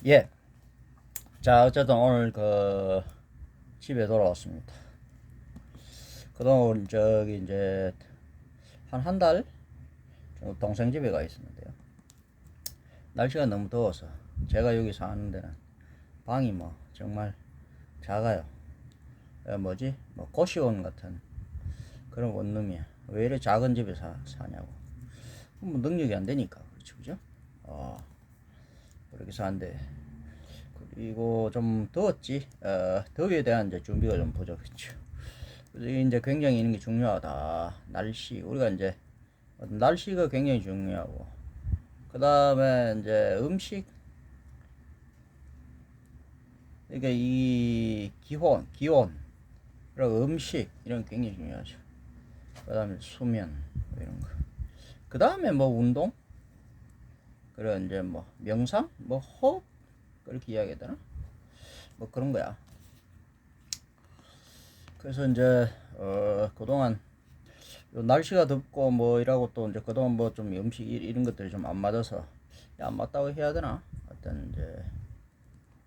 예. 자, 어쨌든 오늘 집에 돌아왔습니다. 그동안 저기 이제 한 달 정도 동생 집에 가 있었는데요. 날씨가 너무 더워서 제가 여기 사는 데는 방이 뭐 정말 작아요. 뭐지? 뭐 고시원 같은 그런 원룸이야. 왜 이렇게 작은 집에 사냐고. 뭐 능력이 안 되니까 그렇죠, 그죠? 어, 그렇게 사는데 그리고 좀 더웠지. 더위에 대한 이제 준비가 좀 부족했죠. 이제 굉장히 이런 게 중요하다. 날씨. 우리가 이제 날씨가 굉장히 중요하고, 그 다음에 이제 음식. 그러니까 이 기온, 그리고 음식 이런 게 굉장히 중요하죠. 그 다음에 수면 뭐 이런 거. 그 다음에 뭐 운동. 그리고 이제 뭐 명상, 뭐 호흡 그렇게 이야기해야 되나? 뭐 그런 거야. 그래서 이제 그동안 날씨가 덥고 뭐 이라고 또 이제 그동안 뭐 좀 음식 이런 것들이 좀 안 맞아서, 안 맞다고 해야 되나? 어떤 이제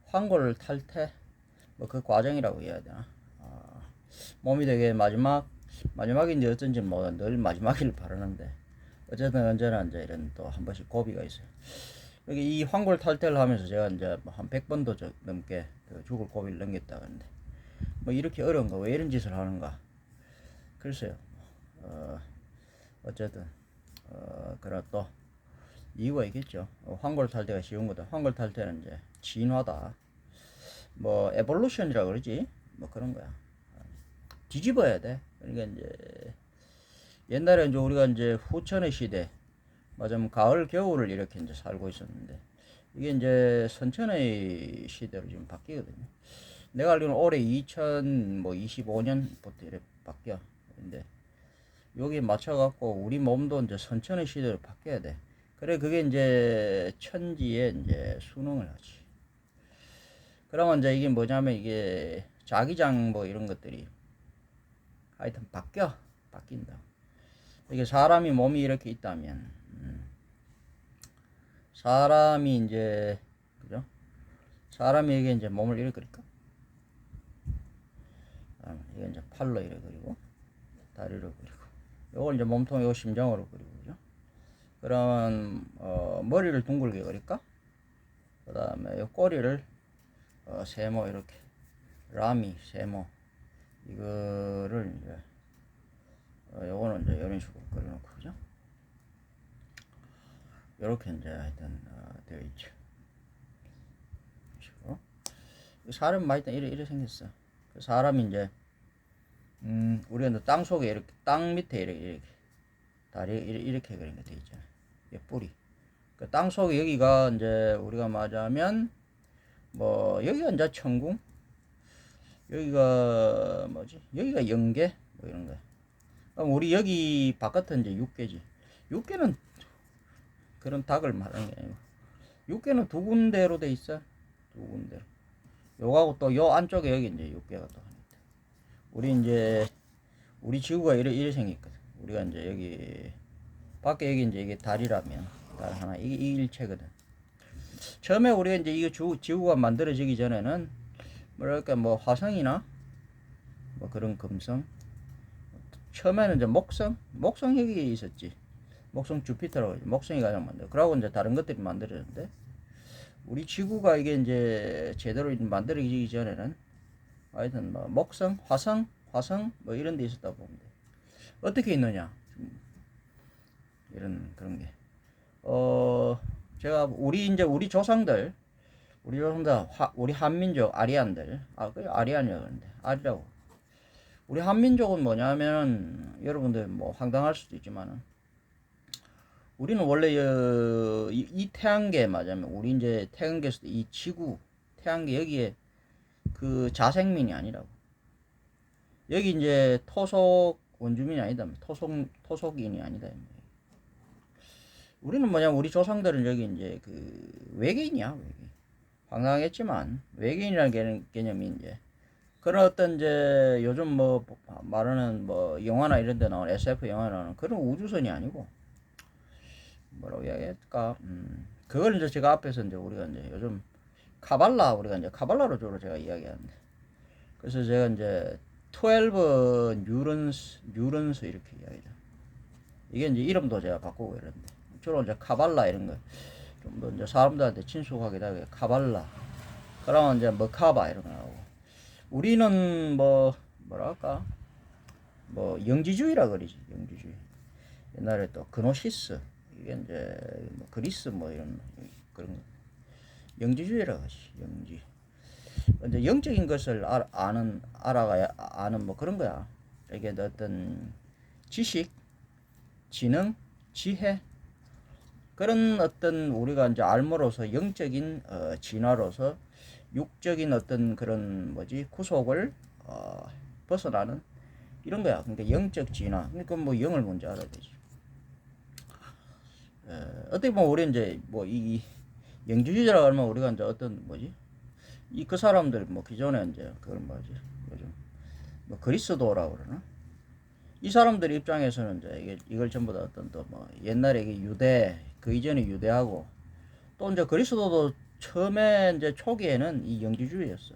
황골 탈태 뭐 그 과정이라고 해야 되나? 몸이 되게 마지막인지 어쩐지 뭐 늘 마지막일 바라는데, 어쨌든 언제나 이제 이런 또 한 번씩 고비가 있어요. 여기 이 황골 탈퇴를 하면서 제가 이제 한 100번도 넘게 죽을 고비를 넘겼다 그러는데, 뭐 이렇게 어려운가, 왜 이런 짓을 하는가, 글쎄요. 어, 어쨌든 그래 또 이유가 있겠죠. 황골 탈퇴가 쉬운 거다. 황골 탈퇴는 이제 진화다. 뭐 에볼루션이라 그러지. 뭐 그런 거야. 뒤집어야 돼. 그러니까 이제 옛날에 이제 우리가 이제 후천의 시대, 맞으면 가을 겨울을 이렇게 이제 살고 있었는데, 이게 이제 선천의 시대로 지금 바뀌거든요. 내가 알기로는 올해 2025년부터 이렇게 바뀌어. 근데 여기에 맞춰갖고 우리 몸도 이제 선천의 시대로 바뀌어야 돼. 그래, 그게 이제 천지에 이제 순응을 하지. 그러면 이제 이게 뭐냐면, 이게 자기장 뭐 이런 것들이 하여튼 바뀐다. 이게 사람이 몸이 이렇게 있다면, 사람이 이제, 그죠? 사람이 이게 이제 몸을 이렇게 그릴까? 이게 이제 팔로 이렇게 그리고, 다리로 그리고, 요걸 이제 몸통, 요 심장으로 그리고, 그죠? 그러면, 머리를 둥글게 그릴까? 그 다음에 요 꼬리를, 세모 이렇게, 라미, 세모, 이거를 이제, 요거는 이제 이런 식으로 그려놓고, 그죠? 요렇게 이제 하여튼, 되어 있죠. 식으로. 사람 많이 이래 생겼어. 사람이 이제, 우리가 땅 속에 이렇게, 땅 밑에 이렇게 다리 이렇게 그런 게 돼 있잖아요. 이게 뿌리. 그 땅 속에 여기가 이제 우리가 말하자면 뭐 여기가 이제 천궁, 여기가 뭐지? 여기가 영계 뭐 이런 거. 그럼 우리 여기 바깥은 이제 육계지. 육계는 그런 닭을 말하는 게 아니고, 육계는 두 군데로 돼 있어. 두 군데로. 요거하고 또 요 안쪽에 여기 이제 육계가 또 하나 있다. 우리 이제 우리 지구가 이래 생겼거든. 우리가 이제 여기 밖에 여기 이제 이게 달이라면 달 하나, 이게 일체거든. 처음에 우리가 이제 이거 지구가 만들어지기 전에는 뭐랄까 뭐 화성이나 뭐 그런 금성, 처음에는 이제 목성 여기 있었지. 목성 주피터라고 하지. 목성이 가장 만들어. 그러고 이제 다른 것들이 만들어졌는데, 우리 지구가 이게 이제 제대로 만들어지기 전에는 하여튼 뭐 목성, 화성 뭐 이런 데 있었다 보면 돼. 어떻게 있느냐? 이런 그런 게. 제가 우리 조상들, 우리 한민족 아리안들, 그 아리안이라고 그러는데, 아리라고. 우리 한민족은 뭐냐면, 여러분들 뭐 황당할 수도 있지만은, 우리는 원래 이 태양계 맞으면, 우리 이제 태양계에서 이 지구, 태양계 여기에 그 자생민이 아니라고. 여기 이제 토속 원주민이 아니다. 토속인이 아니다. 우리는 뭐냐면, 우리 조상들은 여기 이제 그 외계인이야, 외계인. 황당했지만 외계인이라는 개념이 이제 그런 어떤 이제 요즘 뭐 말하는 뭐 영화나 이런 데 나오는 SF 영화나 그런 우주선이 아니고, 뭐라고 이야기할까, 그걸 이제 제가 앞에서 이제 우리가 이제 요즘 카발라, 우리가 이제 카발라로 주로 제가 이야기하는데, 그래서 제가 이제 12 뉴런스 이렇게 이야기죠. 이게 이제 이름도 제가 바꾸고 이랬는데, 주로 이제 카발라 이런 거 좀 더 이제 사람들한테 친숙하게 하게 카발라, 그러면 이제 머카바 이런 거 나오고, 우리는 뭐랄까 뭐 영지주의라 그러지. 영지주의. 옛날에 또 그노시스, 이게 이제 뭐 그리스 뭐 이런 그런 거. 영지주의라 하지. 영지. 이제 영적인 것을 알아가야 아는 뭐 그런 거야. 이게 어떤 지식, 지능, 지혜, 그런 어떤 우리가 이제 알므로서 영적인 진화로서 육적인 어떤 그런 구속을 벗어나는 이런 거야. 그러니까 영적 진화. 그러니까 뭐 영을 먼저 알아야 되지. 어떻게 보면 우리 이제 뭐 이 영주주의라고 하면 우리가 이제 어떤 이 그 사람들 뭐 기존에 이제 그걸 요즘 뭐 그리스도라고 그러나, 이 사람들 입장에서는 이제 이걸 전부 다 어떤 또 뭐 옛날에 이게 유대, 그 이전에 유대하고, 또 이제 그리스도도 처음에 이제 초기에는 이 영지주의였어.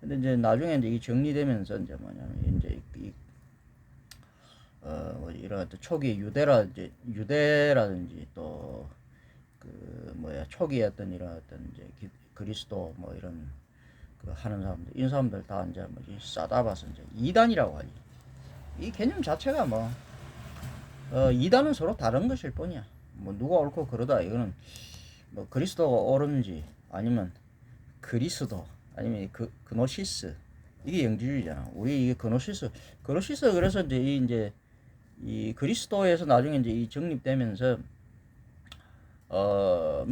근데 이제 나중에 이제 이 정리되면서 이제 뭐냐면 이제 이런 초기 유대라든지 또 초기에 어떤 이런 어떤 이제 그리스도 뭐 이런 그 하는 사람들, 이런 사람들 다 이제 싸다봐서 이제 이단이라고 하지. 이 개념 자체가 이단은 서로 다른 것일 뿐이야. 뭐 누가 옳고 그러다, 이거는 뭐 그리스도가 옳은지 아니면 그리스도 아니면 그노시스, 이게 영지주의잖아. 우리 이게 그노시스 그래서 이제 이 그리스도에서 나중에 이제 이 정립되면서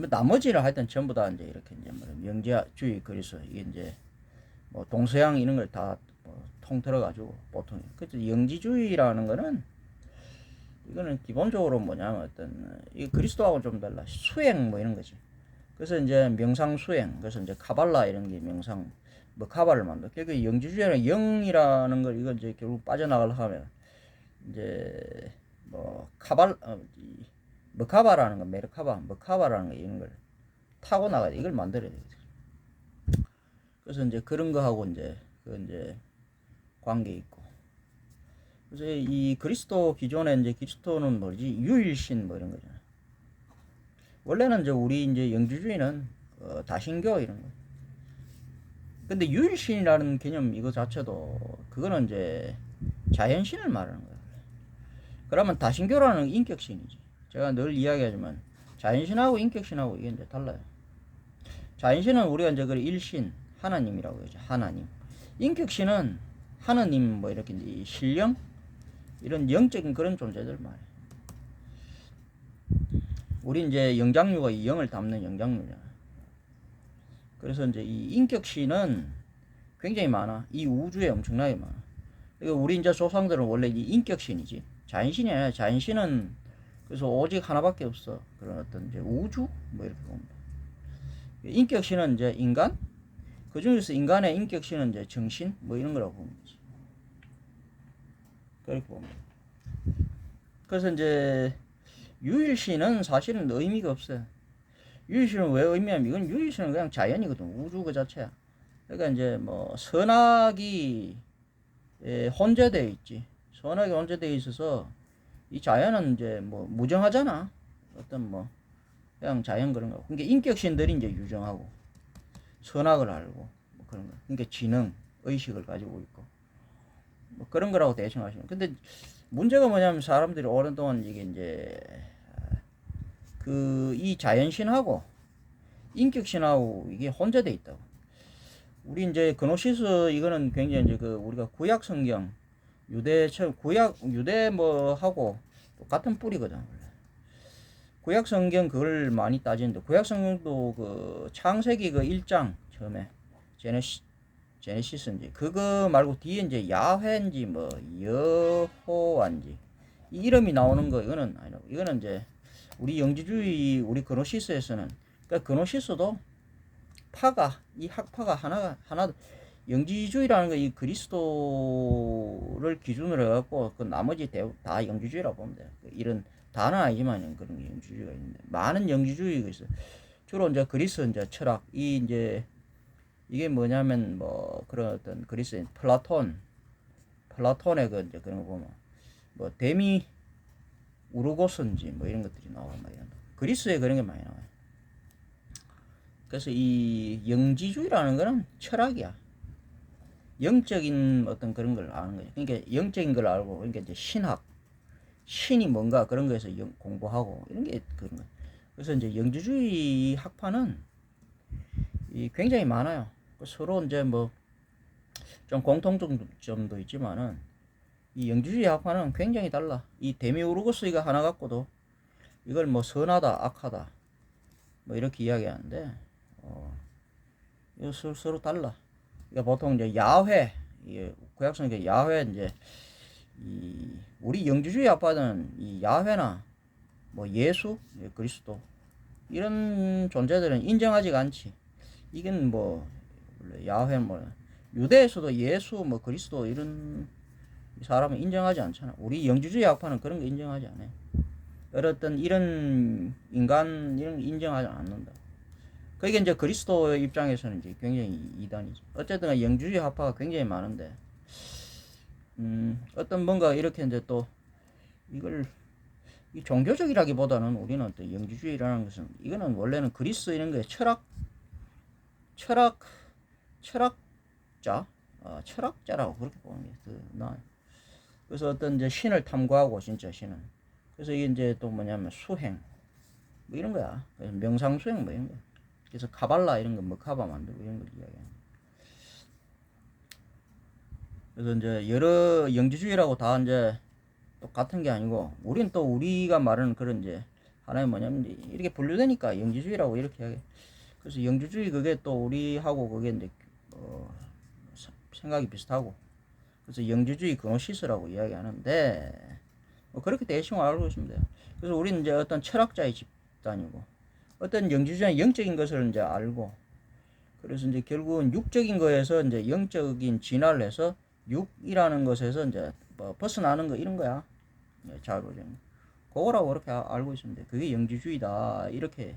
나머지를 하여튼 전부 다 이제 이렇게 이제 영지주의 그리스도, 이게 이제 뭐 동서양 이런 걸 다 통틀어 가지고 보통 그래서 영지주의라는 거는, 이거는 기본적으로 뭐냐면 어떤 이 그리스도하고 좀 달라. 수행 뭐 이런 거지. 그래서 이제 명상 수행, 그래서 이제 카발라 이런 게 명상 카바를 만들어. 그 영지주의는 영이라는 걸 이걸 이제 결국 빠져나가려고 하면 이제 머카바라는 거, 머카바라는 거 이런 걸 타고 나가야 돼. 이걸 만들어야 돼. 그래서 이제 그런 거하고 이제 관계 있고. 그래서 이 그리스도 기존에 이제 그리스도는 유일신 뭐 이런 거잖아. 원래는 이제 우리 이제 영주주의는 다신교 이런 거. 근데 유일신이라는 개념 이거 자체도 그거는 이제 자연신을 말하는 거야. 그러면 다신교라는 인격신이지. 제가 늘 이야기하지만 자연신하고 인격신하고 이게 이제 달라요. 자연신은 우리가 이제 그 일신, 하나님이라고 하죠. 하나님. 인격신은 하나님 뭐 이렇게 이제 신령 이런 영적인 그런 존재들 말이에요. 우리 이제 영장류가 이 영을 담는 영장류잖아. 그래서 이제 이 인격신은 굉장히 많아. 이 우주에 엄청나게 많아. 그러니까 우리 이제 조상들은 원래 이 인격신이지. 자연신이 아니라, 자연신은 그래서 오직 하나밖에 없어. 그런 어떤 이제 우주 뭐 이렇게 봅니다. 인격신은 이제 인간, 그 중에서 인간의 인격신은 이제 정신 뭐 이런 거라고 보면 되지. 그렇게 봅니다. 그래서 이제 유일신은 사실은 의미가 없어요. 유일신은 왜 의미하면, 이건 유일신은 그냥 자연이거든. 우주 그 자체야. 그러니까 이제 선악이 혼재되어 있지. 선악이 혼재되어 있어서 이 자연은 이제 무정하잖아. 어떤 그냥 자연 그런 거. 그러니까 인격신들이 이제 유정하고 선악을 알고 그런 거. 그러니까 지능, 의식을 가지고 있고 그런 거라고 대칭하시면. 근데 문제가 뭐냐면 사람들이 오랜동안 이게 이제 이 자연신하고 인격신하고 이게 혼재돼 있다고. 우리 이제 그노시스 이거는 굉장히 이제 우리가 구약 성경 유대 하고 같은 뿌리거든. 구약 성경 그걸 많이 따지는데, 구약 성경도 창세기 1장 처음에 제네시스인지 그거 말고 뒤에 이제 야훼인지 여호와인지 이 이름이 나오는 거, 이거는 아니라고. 이거는 이제 우리 영지주의 우리 그노시스에서는, 그러니까 그노시스도 이 학파가 하나 영지주의라는 거, 이 그리스도를 기준으로 해갖고 그 나머지 다 영지주의라고 보면 돼요. 이런 다는 아니지만 그런 영지주의가 있는데, 많은 영지주의가 있어요. 주로 이제 그리스 이제 철학, 이 이제 이게 뭐냐면 뭐 그런 어떤 그리스인 플라톤의 그 이제 그런 거 보면 뭐 데미 우르고스인지 뭐 이런 것들이 나와 막 이런 그리스에 그런 게 많이 나와요. 그래서 이 영지주의라는 거는 철학이야. 영적인 어떤 그런 걸 아는 거예요. 그러니까 영적인 걸 알고, 그러니까 이제 신이 뭔가 그런 거에서 공부하고 이런 게 그런 거예요. 그래서 이제 영지주의 학파는 굉장히 많아요. 서로 이제 뭐 좀 공통점도 있지만은 이 영지주의 학파는 굉장히 달라. 이 데미우르고스 이거 하나 갖고도 이걸 뭐 선하다, 악하다 뭐 이렇게 이야기하는데 이거 서로 달라. 그러니까 보통 이제 야훼, 구약성 이제 야훼 이제 우리 영지주의 학파는 이 야훼나 뭐 예수, 그리스도 이런 존재들은 인정하지가 않지. 이건 뭐 야훼 뭐 유대에서도 예수 뭐 그리스도 이런 사람은 인정하지 않잖아. 우리 영지주의 학파는 그런 거 인정하지 않아요. 어떤 이런 인간 이런 거 인정하지 않는다. 그게 이제 그리스도의 입장에서는 이제 굉장히 이단이죠. 어쨌든 영지주의 학파가 굉장히 많은데 어떤 뭔가 이렇게 이제 또 이걸 이 종교적이라기보다는 우리는 또 영지주의라는 것은 이거는 원래는 그리스 이런 거에 철학자 철학자라고 그렇게 보는 게 더 나아요. 그래서 어떤 이제 신을 탐구하고 진짜 신은 그래서 이게 이제 또 뭐냐면 수행 뭐 이런 거야. 명상 수행 뭐 이런 거. 그래서 카발라 이런 거 뭐 카바 만들고 이런 걸 이야기하는. 그래서 이제 여러 영지주의라고 다 이제 똑같은 게 아니고 우리는 또 우리가 말하는 그런 이제 하나의 뭐냐면 이렇게 분류되니까 영지주의라고 이렇게 하게. 그래서 영지주의 그게 또 우리하고 그게 이제 생각이 비슷하고 그래서 영지주의 그노시스라고 이야기하는데 뭐 그렇게 대충 알고 있으면 돼요. 그래서 우리는 이제 어떤 철학자의 집단이고 어떤 영지주의는 영적인 것을 이제 알고 그래서 이제 결국은 육적인 거에서 이제 영적인 진화를 해서 육이라는 것에서 이제 뭐 벗어나는 거 이런 거야. 자유로운 그거라고 그렇게 알고 있습니다. 그게 영지주의다 이렇게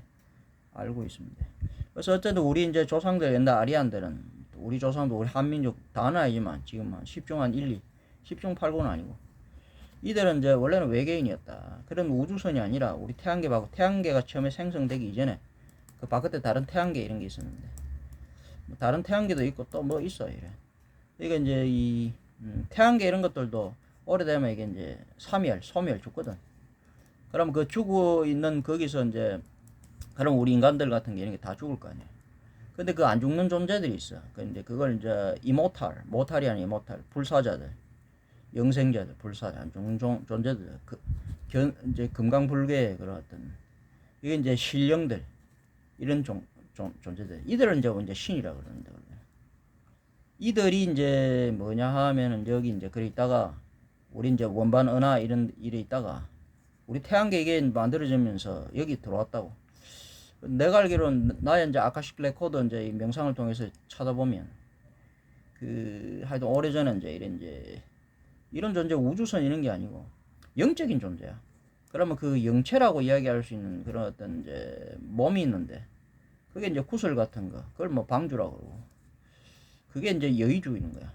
알고 있습니다. 그래서 어쨌든 우리 이제 조상들 옛날 아리안들은 우리 조상도 우리 한민족 다 하나이지만 지금 한 10중 한 1, 2, 10중 8구는 아니고 이들은 이제 원래는 외계인이었다. 그런 우주선이 아니라 우리 태양계가 처음에 생성되기 이전에 그 바깥에 다른 태양계 이런 게 있었는데 뭐 다른 태양계도 있고 또 뭐 있어 이래. 이게 이제 이 태양계 이런 것들도 오래되면 이게 이제 소멸 죽거든. 그럼 그 죽어 있는 거기서 이제 그럼 우리 인간들 같은 게 이런 게 다 죽을 거 아니야. 근데 그 안 죽는 존재들이 있어. 근데 그걸 이제 모탈이 아닌 이모탈, 불사자들, 영생자들, 불사자, 안 죽는 존재들, 이제 금강불개의 그런 어떤 이게 이제 신령들 이런 존재들, 이들은 이제 신이라 그러는데 원래. 이들이 이제 뭐냐 하면은 여기 이제 그래 있다가 우리 이제 원반 은하 이런 일에 있다가 우리 태양계에 만들어지면서 여기 들어왔다고. 내가 알기로는 나의 이제 아카식 레코드 이제 이 명상을 통해서 찾아보면 하여튼 오래전에 이제 이런 존재 우주선 이런 게 아니고 영적인 존재야. 그러면 그 영체라고 이야기할 수 있는 그런 어떤 이제 몸이 있는데 그게 이제 구슬 같은 거 그걸 뭐 방주라고 그러고 그게 이제 여의주의는 거야.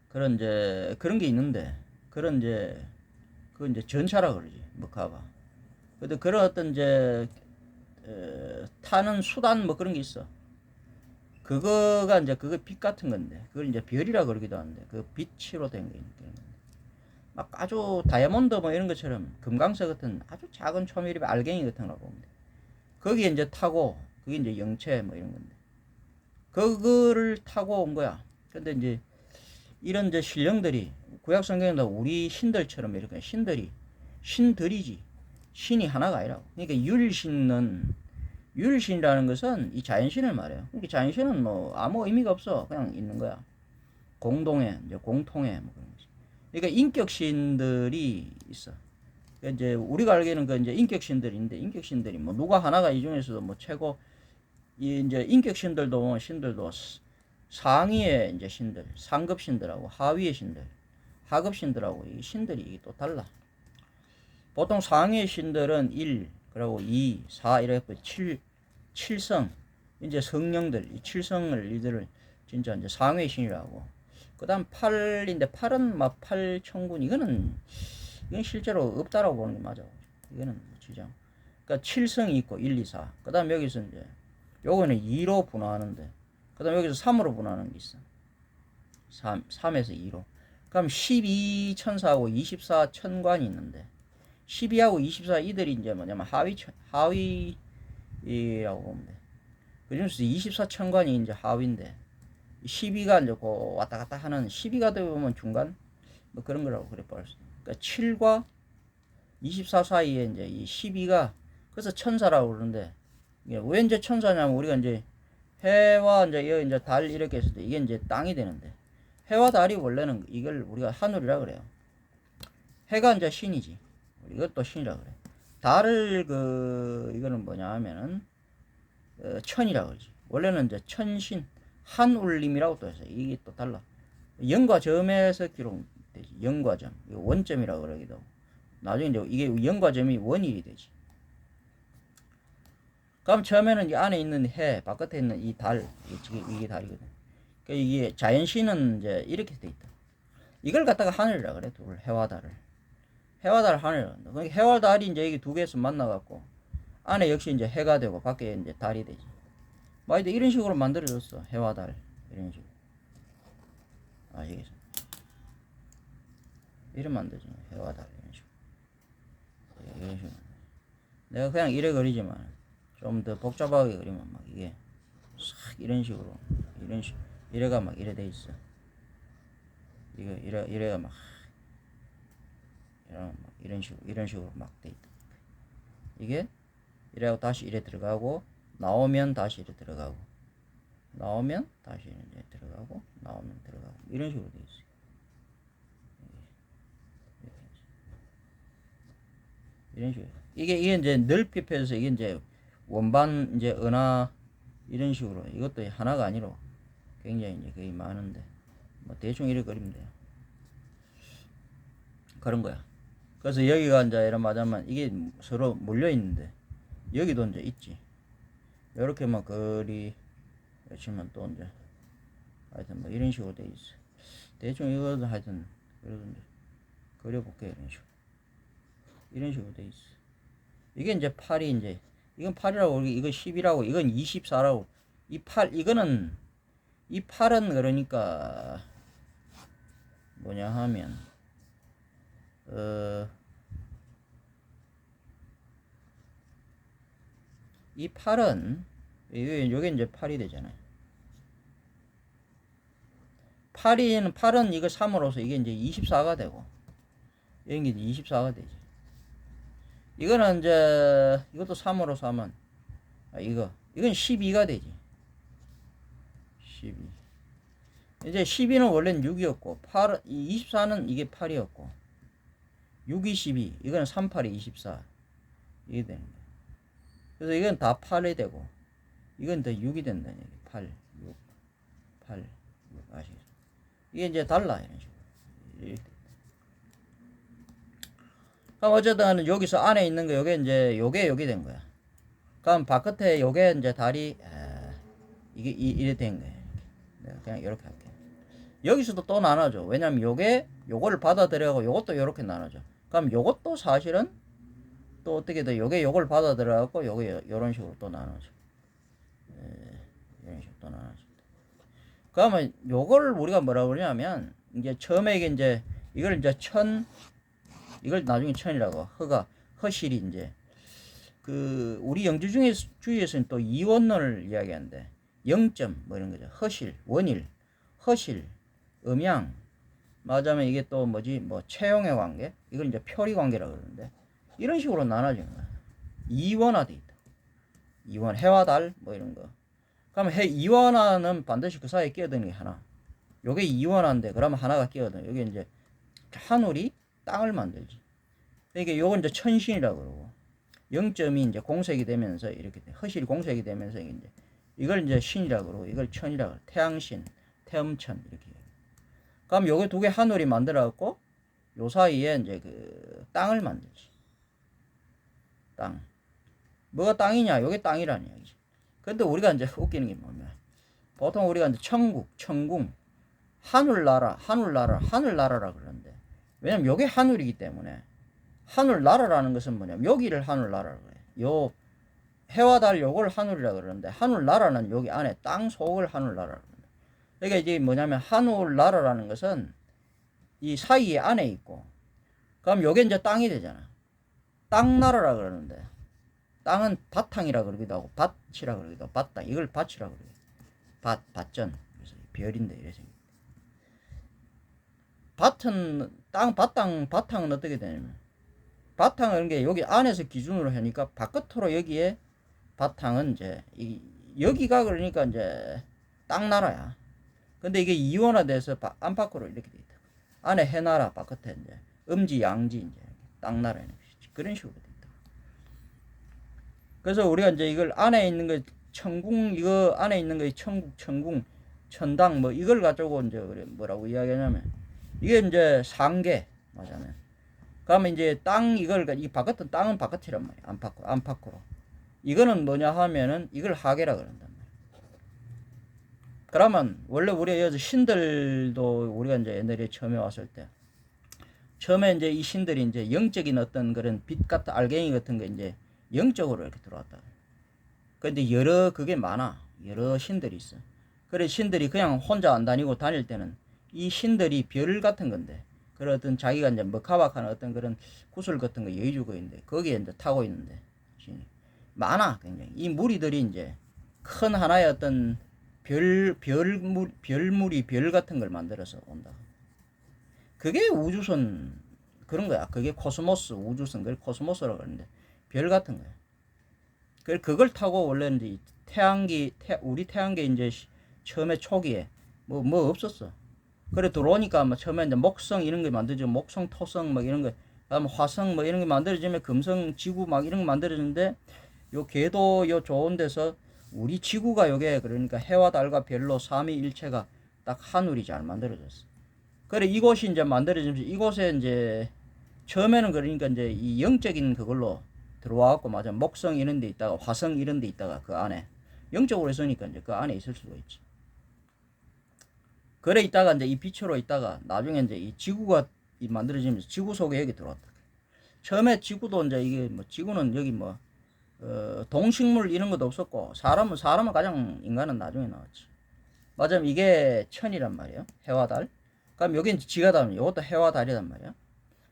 그런 이제 그런 게 있는데 그런 이제 그 이제 전차라 그러지 뭐 가봐. 근데 그런 어떤 이제 타는 수단 뭐 그런 게 있어. 그거가 이제 그거 빛 같은 건데 그걸 이제 별이라 그러기도 하는데 그 빛으로 된 게 막 아주 다이아몬드 뭐 이런 것처럼 금강석 같은 아주 작은 초미립 알갱이 같은 거라고 보면 돼. 거기에 이제 타고 그게 이제 영체 뭐 이런 건데 그거를 타고 온 거야. 근데 이제 이런 이제 신령들이 구약 성경에도 우리 신들처럼 이렇게 신들이지 신이 하나가 아니라고. 그러니까 율신이라는 것은 이 자연신을 말해요. 그러니까 자연신은 뭐 아무 의미가 없어. 그냥 있는 거야. 공통해 뭐 그런 거지. 그러니까 인격신들이 있어. 그러니까 이제 우리가 알기에는 그 이제 인격신들인데 인격신들이 뭐 누가 하나가 이 중에서도 뭐 최고 이 이제 인격신들도 신들도 상위의 이제 신들, 상급 신들하고 하위의 신들, 하급 신들하고 이 신들이 또 달라. 보통 상위의 신들은 1, 그리고 2, 4 이렇게 7성 이제 성령들, 이 칠성을 이들을 진짜 이제 상회 신이라고. 그다음 팔인데 팔은 막 팔천군 이건 실제로 없다라고 보는 게 맞아. 이거는 지장. 그러니까 칠성이 있고 1, 2, 4. 그다음 여기서 이제 요거는 2로 분화하는데 그다음 여기서 3으로 분화하는 게 있어. 3에서 2로. 그럼 12천사하고 24천관이 있는데 12하고 24 이들이 이제 뭐냐면 하위라고 보면 돼. 그 중에서 24천관이 이제 하위인데 12가 이제 그 왔다 갔다 하는 12가 되면 중간 뭐 그런 거라고 그래 볼 수. 그러니까 7과 24 사이에 이제 이 12가 그래서 천사라고 그러는데 왜 이제 천사냐면 우리가 이제 해와 이제 달 이렇게 했을 때 이게 이제 땅이 되는데 해와 달이 원래는 이걸 우리가 하늘이라 그래요. 해가 이제 신이지. 이것도 신이라 그래. 달을 이거는 뭐냐 하면은 천이라 그러지. 원래는 이제 천신 한울림이라고 또 해서 이게 또 달라. 영과 점에서 기록되지. 영과 점. 이거 원점이라고 그러기도 하고. 나중에 이제 이게 영과 점이 원일이 되지. 그럼 처음에는 이 안에 있는 해, 바깥에 있는 이 달, 이게 달이거든. 그러니까 이게 자연신은 이제 이렇게 돼 있다. 이걸 갖다가 하늘이라 그래, 둘, 해와 달을. 해와 달 하늘이라 그런다. 그러니까 해와 달이 이제 이게 두 개에서 만나갖고, 안에 역시 이제 해가 되고, 밖에 이제 달이 되지. 뭐, 이런 식으로 만들어졌어. 해와 달. 이런 식으로. 여기서. 이런 만들어져. 해와 달. 이런 식으로. 이런 식으로. 내가 그냥 이래 그리지만, 좀 더 복잡하게 그리면 막 이게 싹 이런 식으로 이래가 막 이래 돼 있어. 이거 이래가 막 이런 식으로 막 돼 있다. 이게 이래하고 다시 이래 들어가고 나오면 다시 이래 들어가고 나오면 다시 이래 들어가고 나오면 들어가고 이런 식으로 돼 있어. 이런 식으로 이게 이제 넓이 펴서 이게 이제 원반 이제 은하 이런 식으로 이것도 하나가 아니로 굉장히 이제 거의 많은데 뭐 대충 이렇게 그리면 돼요. 그런 거야. 그래서 여기가 이제 이런 말하면 이게 서로 몰려 있는데 여기도 이제 있지. 이렇게만 그리시면 또 이제 하여튼 뭐 이런 식으로 돼 있어. 대충 이거도 하여튼 그래도 이제 그려볼게요. 이런 식으로 돼 있어. 이게 이제 8이 이제 이건 8이라고 이거 10이라고 이건 24라고 이 8 이거는 이 8은 그러니까 뭐냐 하면 이 8은 요게 이제 8이 되잖아요. 8은 이거 3으로서 이게 이제 24가 되고 이런 게 이제 24가 되지. 이거는 이제 이것도 3으로서 하면 이건 12가 되지. 12. 이제 12는 원래는 6이었고 24는 이게 8이었고 6이 12 이거는 3, 8이 24 이게 되는 거야. 그래서 이건 다 8이 되고 이건 더 6이 된다는 얘기. 8, 6, 8, 6 아시겠죠? 이게 이제 달라 이런 식으로. 그럼 어쨌든 여기서 안에 있는 거 요게 이제 요게 된 거야. 그럼 바깥에 요게 이제 달이 이게 이래 된 거야. 내가 그냥 이렇게 할게. 여기서도 또 나눠져. 왜냐면 요거를 받아들여고 요것도 요렇게 나눠져. 그럼 요것도 사실은 또 어떻게 돼? 요걸 받아들여갖고 요런 식으로 또 나눠져. 이런 식으로 또 나눠져. 그러면 요걸 우리가 뭐라고 그러냐면 이제 처음에 이제 이걸 이제 이걸 나중에 천이라고 허실이 이제 우리 영주주의에서는 또 이원론을 이야기하는데 0점 뭐 이런 거죠. 허실, 원일, 허실, 음양 맞으면 이게 또 뭐지 뭐 채용의 관계 이걸 이제 표리 관계라고 그러는데 이런 식으로 나눠지는 거야. 이원화돼 있다. 이원 해와 달 뭐 이런 거. 그러면 이원화는 반드시 그 사이에 끼어드는 게 하나. 요게 이원화인데 그러면 하나가 끼어든. 여기 이제 하늘이 땅을 만들지. 그러니까 요건 이제 천신이라고 그러고 0점이 이제 공색이 되면서 이렇게 돼. 허실이 공색이 되면서 이제 이걸 이제 신이라고 그러고 이걸 천이라고 그래. 태양신, 태음천 이렇게. 그럼 요게 두 개 하늘이 만들어 갖고 요 사이에 이제 땅을 만들지. 땅. 뭐가 땅이냐? 요게 땅이라는 이야기지. 근데 우리가 이제 웃기는 게 뭐냐. 보통 우리가 이제 천국, 천궁, 하늘나라, 하늘나라라 그러는데, 왜냐면 요게 하늘이기 때문에, 하늘나라라는 것은 뭐냐면, 여기를 하늘나라라고 해요. 요, 해와 달 요걸 하늘이라 그러는데, 하늘나라는 여기 안에 땅 속을 하늘나라라고 합니다. 그러니까 이제 뭐냐면, 하늘나라라는 것은 이 사이에 안에 있고, 그럼 요게 이제 땅이 되잖아. 땅나라라 그러는데, 땅은 바탕이라 그러기도 하고, 밭이라 그러기도 하고, 밭땅, 이걸 밭이라 그래요. 밭전. 그래서 별인데, 이래서. 밭은, 바탕은 어떻게 되냐면, 바탕은 게 여기 안에서 기준으로 하니까, 바깥으로 여기에 바탕은 이제, 여기가 그러니까 이제, 땅나라야. 근데 이게 이원화돼서 안팎으로 이렇게 돼 있다. 안에 해나라, 바깥에 이제, 음지, 양지, 이제, 땅나라. 그런 식으로 돼 있다. 그래서 우리가 이제 이걸 안에 있는 거, 천궁, 이거 안에 있는 거, 천국, 천궁, 천당, 뭐, 이걸 가지고 이제, 뭐라고 이야기하냐면, 이게 이제 상계, 맞아요. 그러면 이제 땅, 이 바깥은 땅은 바깥이란 말이야. 안팎으로. 이거는 뭐냐 하면은, 이걸 하계라 그런단 말이야. 그러면, 원래 우리 여기서 신들도 우리가 이제 옛날에 처음에 왔을 때, 처음에 이제 이 신들이 이제 영적인 어떤 그런 빛 같은 알갱이 같은 거 이제 영적으로 이렇게 들어왔다. 근데 그게 많아. 여러 신들이 있어. 그래, 신들이 그냥 혼자 안 다니고 다닐 때는 이 신들이 별 같은 건데, 그런 어떤 자기가 이제 먹하박하는 어떤 그런 구슬 같은 거 여의주고 있는데, 거기에 이제 타고 있는데, 신이 많아, 굉장히. 이 무리들이 이제 큰 하나의 어떤 별무리, 별 같은 걸 만들어서 온다. 그게 우주선, 그런 거야. 그게 코스모스, 우주선, 그걸 코스모스라고 하는데, 별 같은 거야. 그걸 타고 원래 이제 우리 태양계 이제 처음에 초기에 뭐 없었어. 그래 들어오니까 뭐 처음에 이제 목성 이런 게 만들어지고, 목성, 토성 막 이런 거, 그다음 화성 뭐 이런 게 만들어지면 금성, 지구 막 이런 거 만들어지는데, 요 궤도 요 좋은 데서 우리 지구가 요게 그러니까 해와 달과 별로 삼위일체가 딱 하늘이 잘 만들어졌어. 그래 이곳이 이제 만들어지면서 이곳에 이제 처음에는 그러니까 이제 이 영적인 그걸로 들어와갖고, 맞아, 목성 이런 데 있다가 화성 이런 데 있다가 그 안에 영적으로 있으니까 이제 그 안에 있을 수가 있지. 그래 있다가 이제 이 빛으로 있다가 나중에 이제 이 지구가 만들어지면서 지구 속에 여기 들어왔다. 처음에 지구도 이제 이게 뭐 지구는 여기 뭐 동식물 이런 것도 없었고, 사람은 가장 인간은 나중에 나왔지. 맞으면 이게 천이란 말이에요. 해와 달. 그럼 여긴 지가 다면 이것도 해와 달이란 말이야.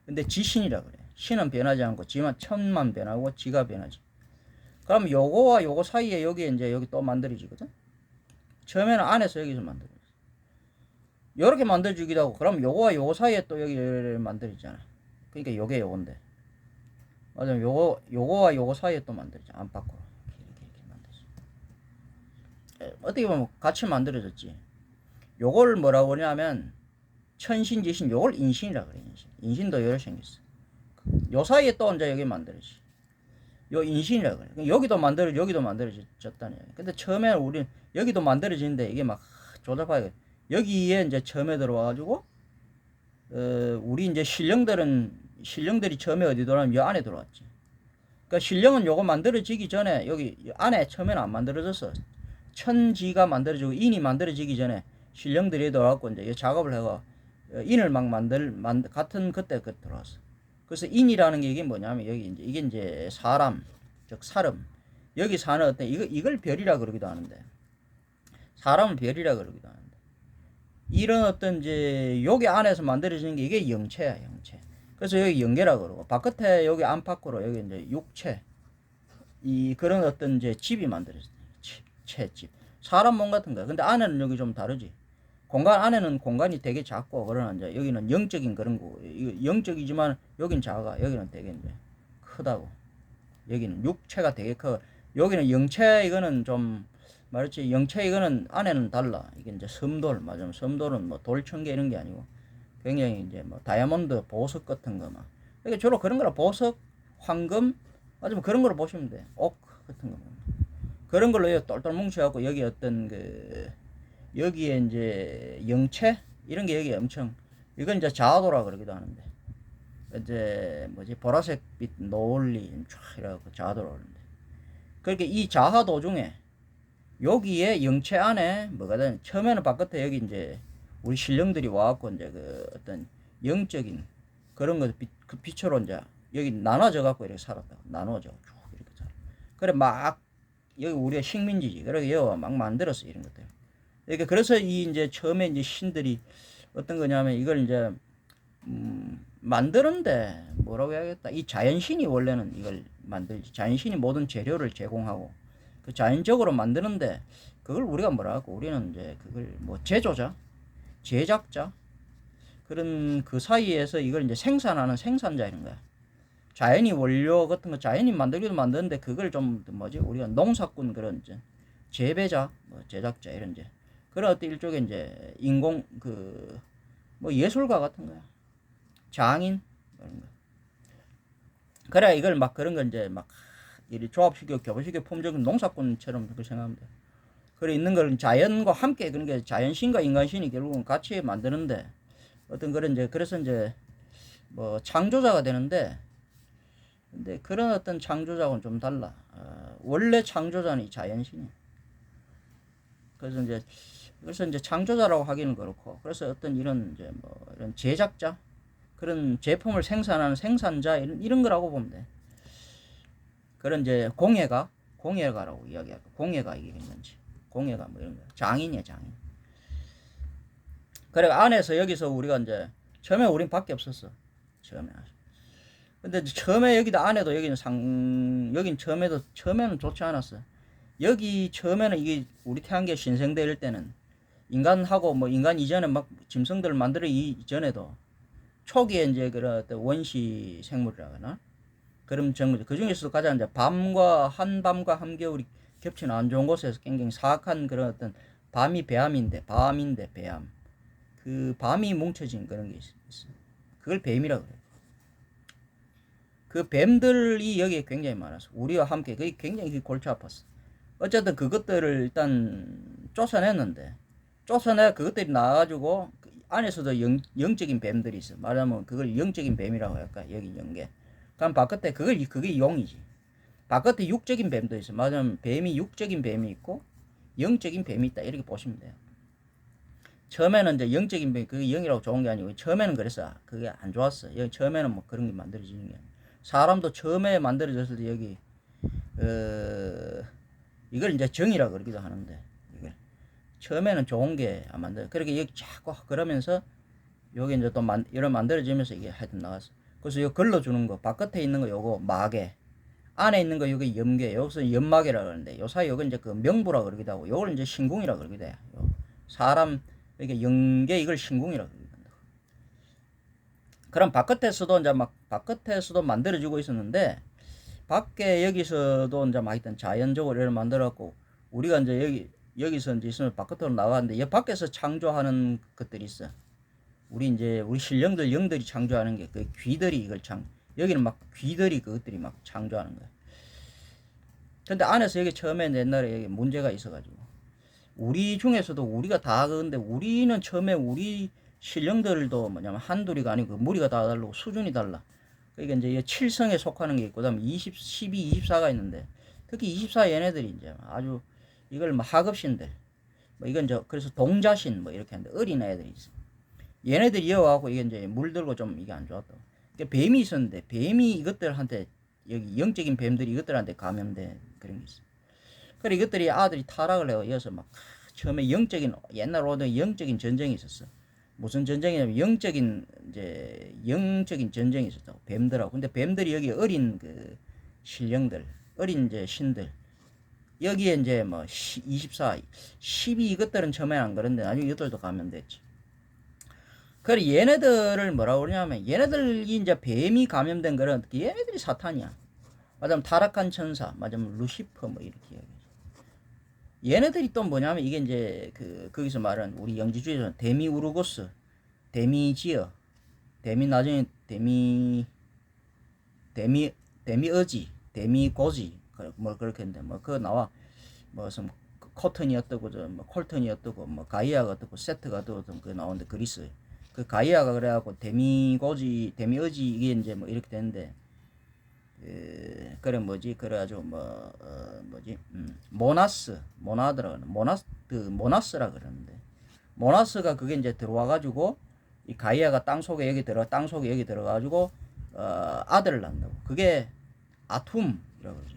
근데 지신이라 그래. 신은 변하지 않고 지만 천만 변하고 지가 변하지. 그럼 요거와 요거 사이에 여기 이제 여기 또 만들어지거든. 처음에는 안에서 여기서 만들어져. 요렇게 만들어주기도 하고, 그럼 요거와 요거 사이에 또 여기를 만들어지잖아. 그러니까 요게 요건데. 맞아, 요거와 요거 사이에 또 만들어져. 안팎으로. 이렇게 만들어져. 어떻게 보면 같이 만들어졌지. 요걸 뭐라고 하냐면, 천신지신, 요걸 인신이라 그래, 인신. 인신도 여러 생겼어. 요 사이에 또 이제 여기 만들어지. 요 인신이라 그래. 여기도 만들어졌다네. 근데 처음에는 우리 여기도 만들어지는데 이게 막 조잡하게 여기에 이제 처음에 들어와가지고 우리 이제 신령들이 처음에 어디 들어오냐면 요 안에 들어왔지. 그러니까 신령은 요거 만들어지기 전에 여기 안에 처음에는 안 만들어졌어. 천지가 만들어지고 인이 만들어지기 전에 신령들이 들어왔고 이제 이 작업을 해가 인을 막 같은 그때 들어왔어. 그래서 인이라는 게 이게 뭐냐면 여기 이게 이제 사람, 즉 사람, 여기 사는 어떤 이걸 별이라 그러기도 하는데, 사람을 별이라 그러기도 하는데, 이런 어떤 이제 여기 안에서 만들어지는 게 이게 영체야, 영체. 그래서 여기 영계라 그러고, 바깥에 여기 안팎으로 여기 이제 육체, 이 그런 어떤 이제 집이 만들어졌다. 채집. 사람 몸 같은 거야. 근데 안에는 여기 좀 다르지. 공간 안에는 공간이 되게 작고, 그러나 이제 여기는 영적인 그런 거. 영적이지만 여긴 작아. 여기는 되게 이제 크다고. 여기는 육체가 되게 커. 여기는 영체, 이거는 좀 말했지. 영체 이거는 안에는 달라. 이게 이제 섬돌, 맞아. 섬돌은 뭐 돌청개 이런 게 아니고 굉장히 이제 뭐 다이아몬드, 보석 같은 거 막. 이게 주로 그런 거라. 보석, 황금, 맞아. 그런 거로 보시면 돼. 옥 같은 거. 그런 걸로 똘똘 뭉쳐갖고 여기 어떤 여기에 이제 영체 이런 게 여기 엄청, 이건 이제 자아도라 그러기도 하는데, 이제 뭐지 보라색빛 노을리 쫙 이래갖고 자아도라 그러는데, 그렇게 이 자하도 중에 여기에 영체 안에 뭐가 된 처음에는 바깥에 여기 이제 우리 신령들이 와갖고 이제 그 어떤 영적인 그런 거 그 빛으로 이제 여기 나눠져 갖고 이렇게 살았다. 나눠져 쭉 이렇게 살아. 그래 막 여기 우리가 식민지지. 그러게 여기 막 만들었어 이런 것들. 이렇게 그래서 이 이제 처음에 이제 신들이 어떤 거냐면 이걸 이제 만드는데 뭐라고 해야겠다. 이 자연신이 원래는 이걸 만들지. 자연신이 모든 재료를 제공하고 그 자연적으로 만드는데 그걸 우리가 뭐라 하고 우리는 이제 그걸 뭐 제조자, 제작자 그런 그 사이에서 이걸 이제 생산하는 생산자 이런 거야. 자연이 원료 같은 거 자연이 만들기도 만드는데 그걸 좀 뭐지 우리가 농사꾼 그런 이제 재배자, 뭐 제작자 이런 이제 그런 어떤 일종의 이제 인공 그 뭐 예술가 같은 거야. 장인 그런 거. 그래 이걸 막 그런 거 이제 막 이리 조합시켜 교보시켜 품종 농사꾼처럼 그렇게 생각하면 돼. 그래 있는 걸 자연과 함께 그런 게 자연신과 인간신이 결국은 같이 만드는데 어떤 그런 이제 그래서 이제 뭐 창조자가 되는데 근데 그런 어떤 창조자하고는 좀 달라. 원래 창조자는 이 자연신이야. 그래서 이제 창조자라고 하기는 그렇고 그래서 어떤 이런 이제 뭐 이런 제작자 그런 제품을 생산하는 생산자 이런 거라고 보면 돼. 그런 이제 공예가라고 이야기하고 공예가 이게 있는지 공예가 뭐 이런 거 장인이야 장인. 그래 안에서 여기서 우리가 이제 처음에 우린 밖에 없었어 처음에. 근데 처음에 여기도 안에도 여기는 처음에는 좋지 않았어. 여기 처음에는 이게 우리 태양계 신생대 일 때는 인간하고 뭐 인간 이전에 막 짐승들을 만들어 이전에도 초기에 이제 그런 원시 생물이라 하나 그런 정물 그 중에서도 가장 이제 한밤과 한겨울이 겹치는 안 좋은 곳에서 굉장히 사악한 그런 어떤 밤인데 배암 그 밤이 뭉쳐진 그런 게 있어. 그걸 뱀이라 그래. 그 뱀들이 여기에 굉장히 많았어. 우리와 함께 그게 굉장히 골치 아팠어. 어쨌든 그것들을 일단 쫓아냈는데 쫓아내 그것들이 나와가지고 그 안에서도 영적인 뱀들이 있어. 말하면 그걸 영적인 뱀이라고 할까 여기 연계. 그럼 바깥에 그게 용이지. 바깥에 육적인 뱀도 있어. 말하면 뱀이 육적인 뱀이 있고 영적인 뱀이 있다 이렇게 보시면 돼요. 처음에는 이제 영적인 뱀 그게 영이라고 좋은 게 아니고 처음에는 그랬어. 그게 안 좋았어. 여기 처음에는 뭐 그런 게 만들어지는 게 아니야. 사람도 처음에 만들어졌을 때 여기 이걸 이제 정이라 그러기도 하는데 이걸 처음에는 좋은 게 안 만들어. 그렇게 여기 자꾸 그러면서 여기 이제 또 이런 만들어지면서 이게 하여튼 나왔어. 그래서 이거 걸러주는 거 바깥에 있는 거 요거 마개 안에 있는 거 요게 염개 여기서 연마개라 그러는데 요 사이 요거 이제 그 명부라 그러기도 하고 요걸 이제 신궁이라 그러기도 해요. 사람 이렇게 연계 이걸 신궁이라 그러기도 한다. 그럼 바깥에서도 이제 막 바깥에서도 만들어지고 있었는데 밖에 여기서도 이제 막 있던 자연적으로 이렇게 만들었고 우리가 이제 여기서 이제 있으면 바깥으로 나왔는데 여 밖에서 창조하는 것들이 있어. 우리 신령들 영들이 창조하는 게 그 귀들이 이걸 여기는 막 귀들이 그것들이 막 창조하는 거야. 근데 안에서 여기 처음에 옛날에 여기 문제가 있어가지고 우리 중에서도 우리가 다 근데 우리는 처음에 우리 신령들도 뭐냐면 한둘이가 아니고 무리가 다 다르고 수준이 달라. 그러니까 이제 7성에 속하는 게 있고 그다음에 12, 24가 있는데 특히 24 얘네들이 이제 아주 이걸 뭐 하급신들 뭐 이건 그래서 동자신 뭐 이렇게 하는데 어린 애들이 있어. 얘네들이 이어가고 이게 이제 물들고 좀 이게 안 좋았다고. 그러니까 뱀이 있었는데 뱀이 이것들한테 여기 영적인 뱀들이 이것들한테 감염된 그런 게 있어. 그래 이것들이 아들이 타락을 해요. 이어서 막 처음에 옛날 오던 영적인 전쟁이 있었어. 무슨 전쟁이냐면 영적인 전쟁이 있었다고 뱀들하고. 근데 뱀들이 여기 어린 그 신령들 어린 이제 신들 여기에 이제 뭐 24, 12 이것들은 처음에는 안 그런데 나중에 이것들도 감염됐지. 그래 얘네들을 뭐라고 그러냐면 얘네들이 이제 뱀이 감염된 거는 얘네들이 사탄이야. 맞으면 타락한 천사, 맞으면 루시퍼 뭐 이렇게 얘기해. 얘네들이 또 뭐냐면 이게 이제 거기서 말하는 우리 영지주의에서 데미우르고스, 데미지어, 나중에 데미어지, 데미고지 뭐 그렇게 했는데 뭐 그거 나와 무슨 코튼이 어떠고 뭐 콜튼이 어떠고 뭐 가이아가 어떠고 세트가 어떠고 그 나오는데 그리스 그 가이아가 그래갖고 데미고지, 데미어지 이게 이제 뭐 이렇게 되는데 그래 뭐지 그래가지고 뭐지 모나드라 모나스라 그러는데 모나스가 그게 이제 들어와가지고 이 가이아가 땅 속에 여기 들어가가지고 아들을 낳는다고. 그게 아툼이라고 그러지.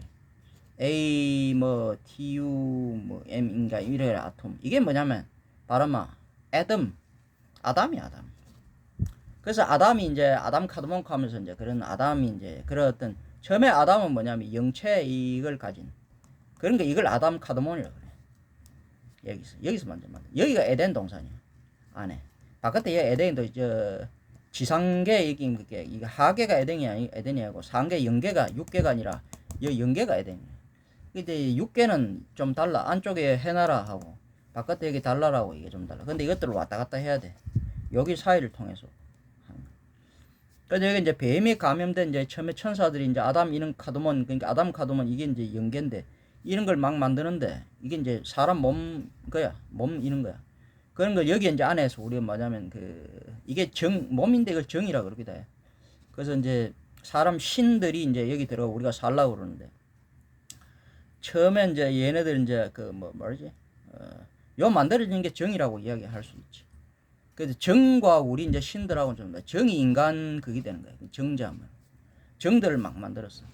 A 뭐 TU 뭐 M인가 이래 아톰. 이게 뭐냐면 바로마 아담이 아담. 그래서 아담이 이제 아담 카드몬크 하면서 이제 그런 아담이 이제 그런 어떤 처음에 아담은 뭐냐면 영체 이걸 가진 그러니까 이걸 아담 카드몬이라고 그래. 여기서 만든 여기가 에덴 동산이야. 안에 바깥에 에덴도 저 지상계 이게 하계가 에덴이 아니고 상계 영계가 육계가 아니라 영계가 에덴이야. 근데 육계는 좀 달라. 안쪽에 해나라 하고 바깥에 여기 달라라고 이게 좀 달라. 근데 이것들을 왔다 갔다 해야 돼. 여기 사이를 통해서. 그래서 여기 이제 뱀이 감염된 이제 처음에 천사들이 이제 아담 이런 카드몬 그러니까 아담 카드몬 이게 이제 영계인데 이런 걸 막 만드는데 이게 이제 사람 몸 이런 거야. 그런 거 여기 이제 안에서 우리가 뭐냐면 이게 몸인데 이걸 정이라 그러기도 해. 그래서 이제 사람 신들이 이제 여기 들어가 우리가 살라고 그러는데 처음에 이제 얘네들 이제 요 만들어진 게 정이라고 이야기할 수 있지. 그래서 정과 우리 이제 신들하고는 좀 정이 인간 그게 되는 거야. 정자면 정들을 막 만들었어.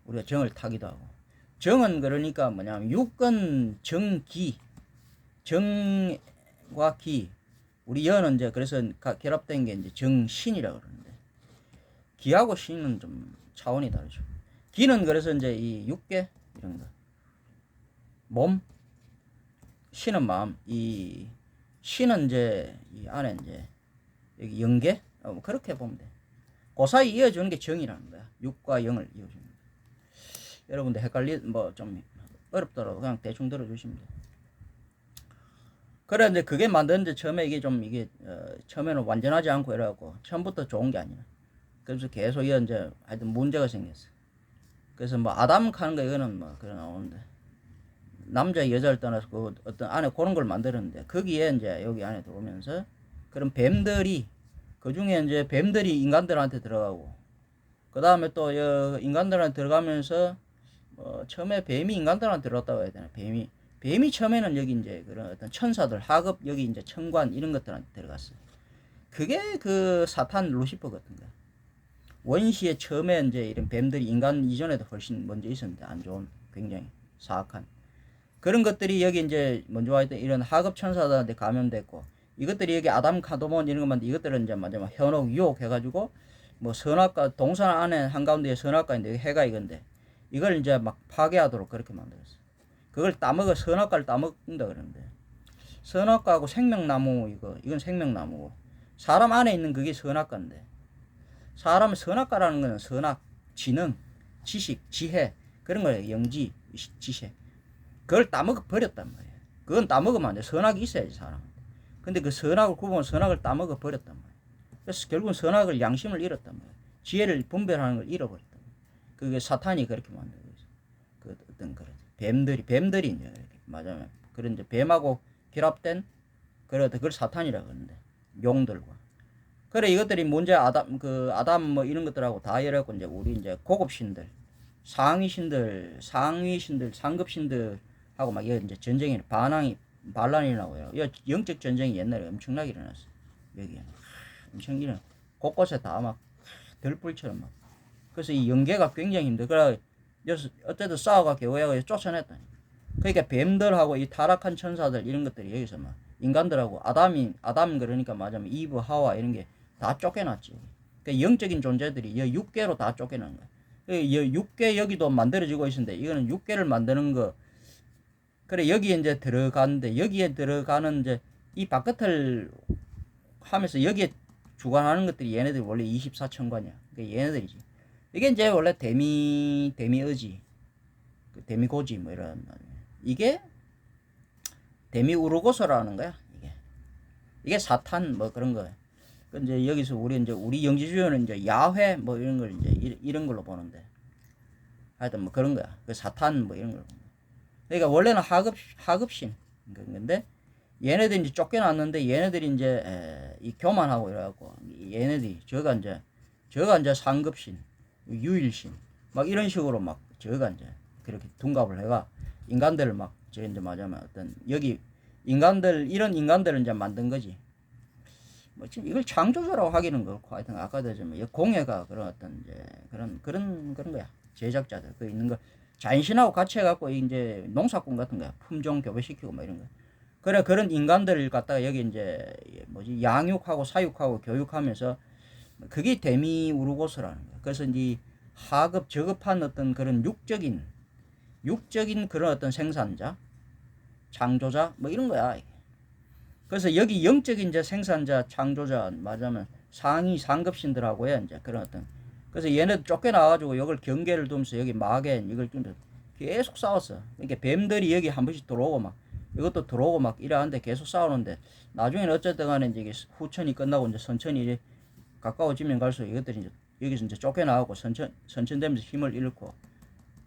우리가 정을 타기도 하고. 정은 그러니까 뭐냐면 육건 정기 정과 기 우리 여는 이제 그래서 결합된 게 이제 정신이라고 그러는데 기하고 신은 좀 차원이 다르죠. 기는 그래서 이제 이 육계 이런 거 몸 신은 마음 이 신은 이제 이 안에 이제 여기 영계 그렇게 보면 돼. 그 사이 이어주는 게 정이라는 거야. 육과 영을 이어주는 거야. 여러분들 좀 어렵더라도 그냥 대충 들어주시면 돼. 그래 이제 그게 만드는데 처음에 이게 처음에는 완전하지 않고 이래갖고 처음부터 좋은 게 아니야. 그래서 계속 이제 하여튼 문제가 생겼어. 그래서 아담 하는 거 이거는 그래 나오는데 남자 여자를 떠나서 그 어떤 안에 그런 걸 만들었는데 거기에 이제 여기 안에 들어오면서 그런 뱀들이 그 중에 이제 뱀들이 인간들한테 들어가고 그 다음에 또 인간들한테 들어가면서 처음에 뱀이 인간들한테 들어갔다고 해야 되나. 뱀이 처음에는 여기 이제 그런 어떤 천사들 하급 여기 이제 천관 이런 것들한테 들어갔어요. 그게 그 사탄 루시퍼 같은 거야. 원시에 처음에 이제 이런 뱀들이 인간 이전에도 훨씬 먼저 있었는데 안 좋은 굉장히 사악한 그런 것들이 여기 이제 먼저 와있던 이런 하급 천사들한테 감염됐고 이것들이 여기 아담 카도몬 이런 것만 이것들은 이제 마지막 현혹 유혹 해가지고 선악과 동산 안에 한가운데 선악과인데 해가 이건데 이걸 이제 막 파괴하도록 그렇게 만들었어. 그걸 따먹어 선악과를 따먹는다 그러는데 선악과하고 생명나무 이건 생명나무고 사람 안에 있는 그게 선악과인데 사람의 선악과라는 거는 선악, 지능, 지식, 지혜 그런 거예요. 영지, 지혜. 그걸 따먹어 버렸단 말이에요. 그건 따먹으면 안 돼. 선악이 있어야지 사람한테. 근데 그 선악을 구분하고 선악을 따먹어 버렸단 말이에요. 그래서 결국은 선악을 양심을 잃었단 말이에요. 지혜를 분별하는 걸 잃어버렸단 말이에요. 그게 사탄이 그렇게 만들고 있어요. 그 어떤 그런 뱀들이 이제 이렇게 맞아요. 그런 이제 뱀하고 결합된 그걸 사탄이라고 하는데 용들과. 그래 이것들이 문제 아담 이런 것들하고 다 이래갖고 이제 우리 이제 고급 신들, 상위 신들, 상급 신들하고 막 이제 전쟁이 반란이 나고요. 영적 전쟁이 옛날에 엄청나게 일어났어. 여기에 엄청 일어나. 곳곳에 다 막 들불처럼 막. 그래서 이 연계가 굉장히 힘들어. 그래 어쨌든 싸워가 겨우야 쫓아냈다니. 그러니까 뱀들하고 이 타락한 천사들 이런 것들이 여기서 막 인간들하고 아담 그러니까 맞으면 이브 하와 이런 게 다 쫓겨났지. 그러니까 영적인 존재들이 육계로 다 쫓겨난 거야. 육계 여기도 만들어지고 있는데 이거는 육계를 만드는 거. 그래 여기에 이제 들어가는데 여기에 들어가는 이제 이 바깥을 하면서 여기에 주관하는 것들이 얘네들이 원래 24천관이야. 그러니까 얘네들이지. 이게 이제 원래 데미의지, 데미고지 뭐 이런 이게 데미우르고스라는 거야. 이게 사탄 뭐 그런 거야. 이제 여기서 우리 영지주의는 이제 야훼 뭐 이런 걸 이제 이런 걸로 보는데 하여튼 뭐 그런 거야. 그 사탄 뭐 이런 걸. 그러니까 원래는 하급신 건데 얘네들이 이제 쫓겨났는데 얘네들이 이제 이 교만하고 이래갖고 얘네들이 저가 이제 상급신, 유일신 막 이런 식으로 막 저희가 이제 그렇게 둔갑을 해가 인간들을 막 저 이제 말하자면 어떤 여기 인간들 이런 인간들을 이제 만든 거지. 뭐 지금 이걸 창조자라고 하기는 그렇고 하여튼 아까도 좀 공예가 그런 어떤 이제 그런 거야. 제작자들 그 있는 거 자연신하고 같이 해갖고 이제 농사꾼 같은 거야. 품종 교배시키고 뭐 이런 거. 그래 그런 인간들을 갖다가 여기 이제 뭐지 양육하고 사육하고 교육하면서 그게 데미우르고스라는 거야. 그래서 이제 하급 저급한 어떤 그런 육적인 그런 어떤 생산자, 창조자 뭐 이런 거야. 그래서 여기 영적인 이제 생산자, 창조자 말하자면 상위 상급신들하고의 이제 그런 어떤 그래서 얘네들 쫓겨나가지고 이걸 경계를 두면서 여기 마겐 이걸 두면서 계속 싸웠어. 그러니까 뱀들이 여기 한 번씩 들어오고 막 이것도 들어오고 막 이러는데 계속 싸우는데 나중에는 어쨌든 간에 이제 후천이 끝나고 이제 선천이 이제 가까워지면 갈수록 이것들이 이제 여기서 이제 쫓겨나가고 선천되면서 힘을 잃고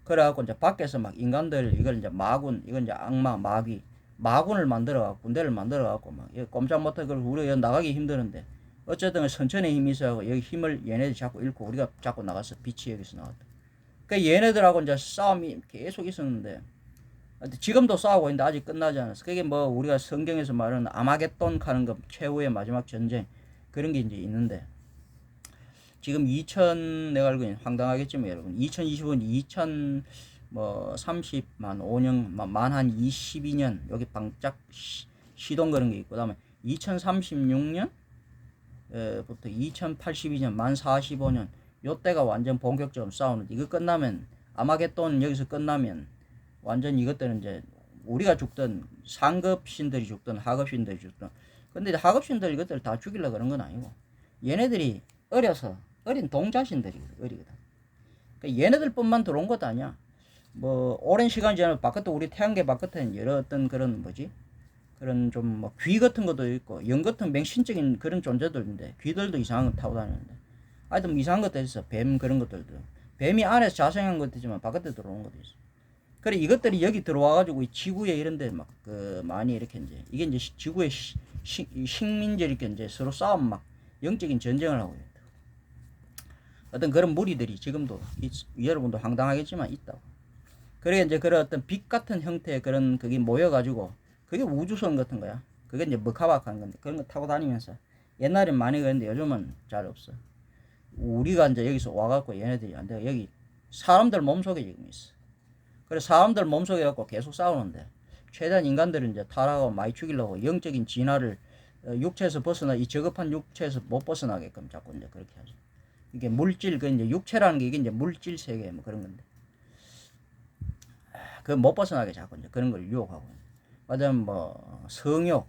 그래갖고 이제 밖에서 막 인간들 이걸 이제 마군 이건 이제 악마 마귀 마군을 만들어갖고 군대를 만들어갖고 막 꼼짝 못하고 우리가 나가기 힘드는데 어쨌든 선천의 힘이 있어갖고 여기 힘을 얘네들이 자꾸 잃고 우리가 자꾸 나가서 빛이 여기서 나왔다. 그러니까 얘네들하고 이제 싸움이 계속 있었는데 지금도 싸우고 있는데 아직 끝나지 않았어. 그게 뭐 우리가 성경에서 말하는 아마겟돈 가는 것 최후의 마지막 전쟁 그런 게 이제 있는데 지금 2000 내가 알고 있는 황당하겠지만 여러분 2025년 2000 뭐 30만 5년 만 한 22년 여기 방짝 시동 그런 게 있고 그다음에 2036년 부터 2082년 만 45년 요때가 완전 본격적으로 싸우는데 이거 끝나면 아마겟돈 여기서 끝나면 완전 이것들은 이제 우리가 죽든 상급신들이 죽든 하급신들이 죽든 근데 하급신들 이것들 다 죽이려고 그런 건 아니고 얘네들이 어려서 어린 동자신들이거든 어리거든. 그러니까 얘네들뿐만 들어온 것도 아니야. 뭐 오랜 시간 전에 바깥에 우리 태양계 바깥에는 여러 어떤 그런 뭐지 그런 좀 뭐 귀 같은 것도 있고 영 같은 맹신적인 그런 존재들인데 귀들도 이상한 거 타고 다니는데 하여튼 뭐 이상한 것도 있어. 뱀 그런 것들도 뱀이 안에서 자생한 것도 있지만 바깥에 들어오는 것도 있어. 그래 이것들이 여기 들어와가지고 이 지구에 이런데 막 그 많이 이렇게 이제 이게 이제 지구의 식민지 이렇게 이제 서로 싸움 막 영적인 전쟁을 하고 있다. 어떤 그런 무리들이 지금도 여러분도 황당하겠지만 있다고. 그래 이제 그런 어떤 빛 같은 형태의 그런 그게 모여가지고 그게 우주선 같은 거야. 그게 이제 머카박한 건데 그런 거 타고 다니면서 옛날엔 많이 그랬는데 요즘은 잘 없어. 우리가 이제 여기서 와갖고 얘네들이 안 돼. 여기 사람들 몸속에 지금 있어. 그래 사람들 몸속에 갖고 계속 싸우는데 최대한 인간들은 이제 타락하고 많이 죽이려고 영적인 진화를 육체에서 벗어나 이 저급한 육체에서 못 벗어나게끔 자꾸 이제 그렇게 하죠. 이게 물질 그 이제 육체라는 게 이게 이제 물질 세계 뭐 그런 건데 그 못 벗어나게 자꾸 이제 그런 걸 유혹하고 맞으면 뭐 성욕,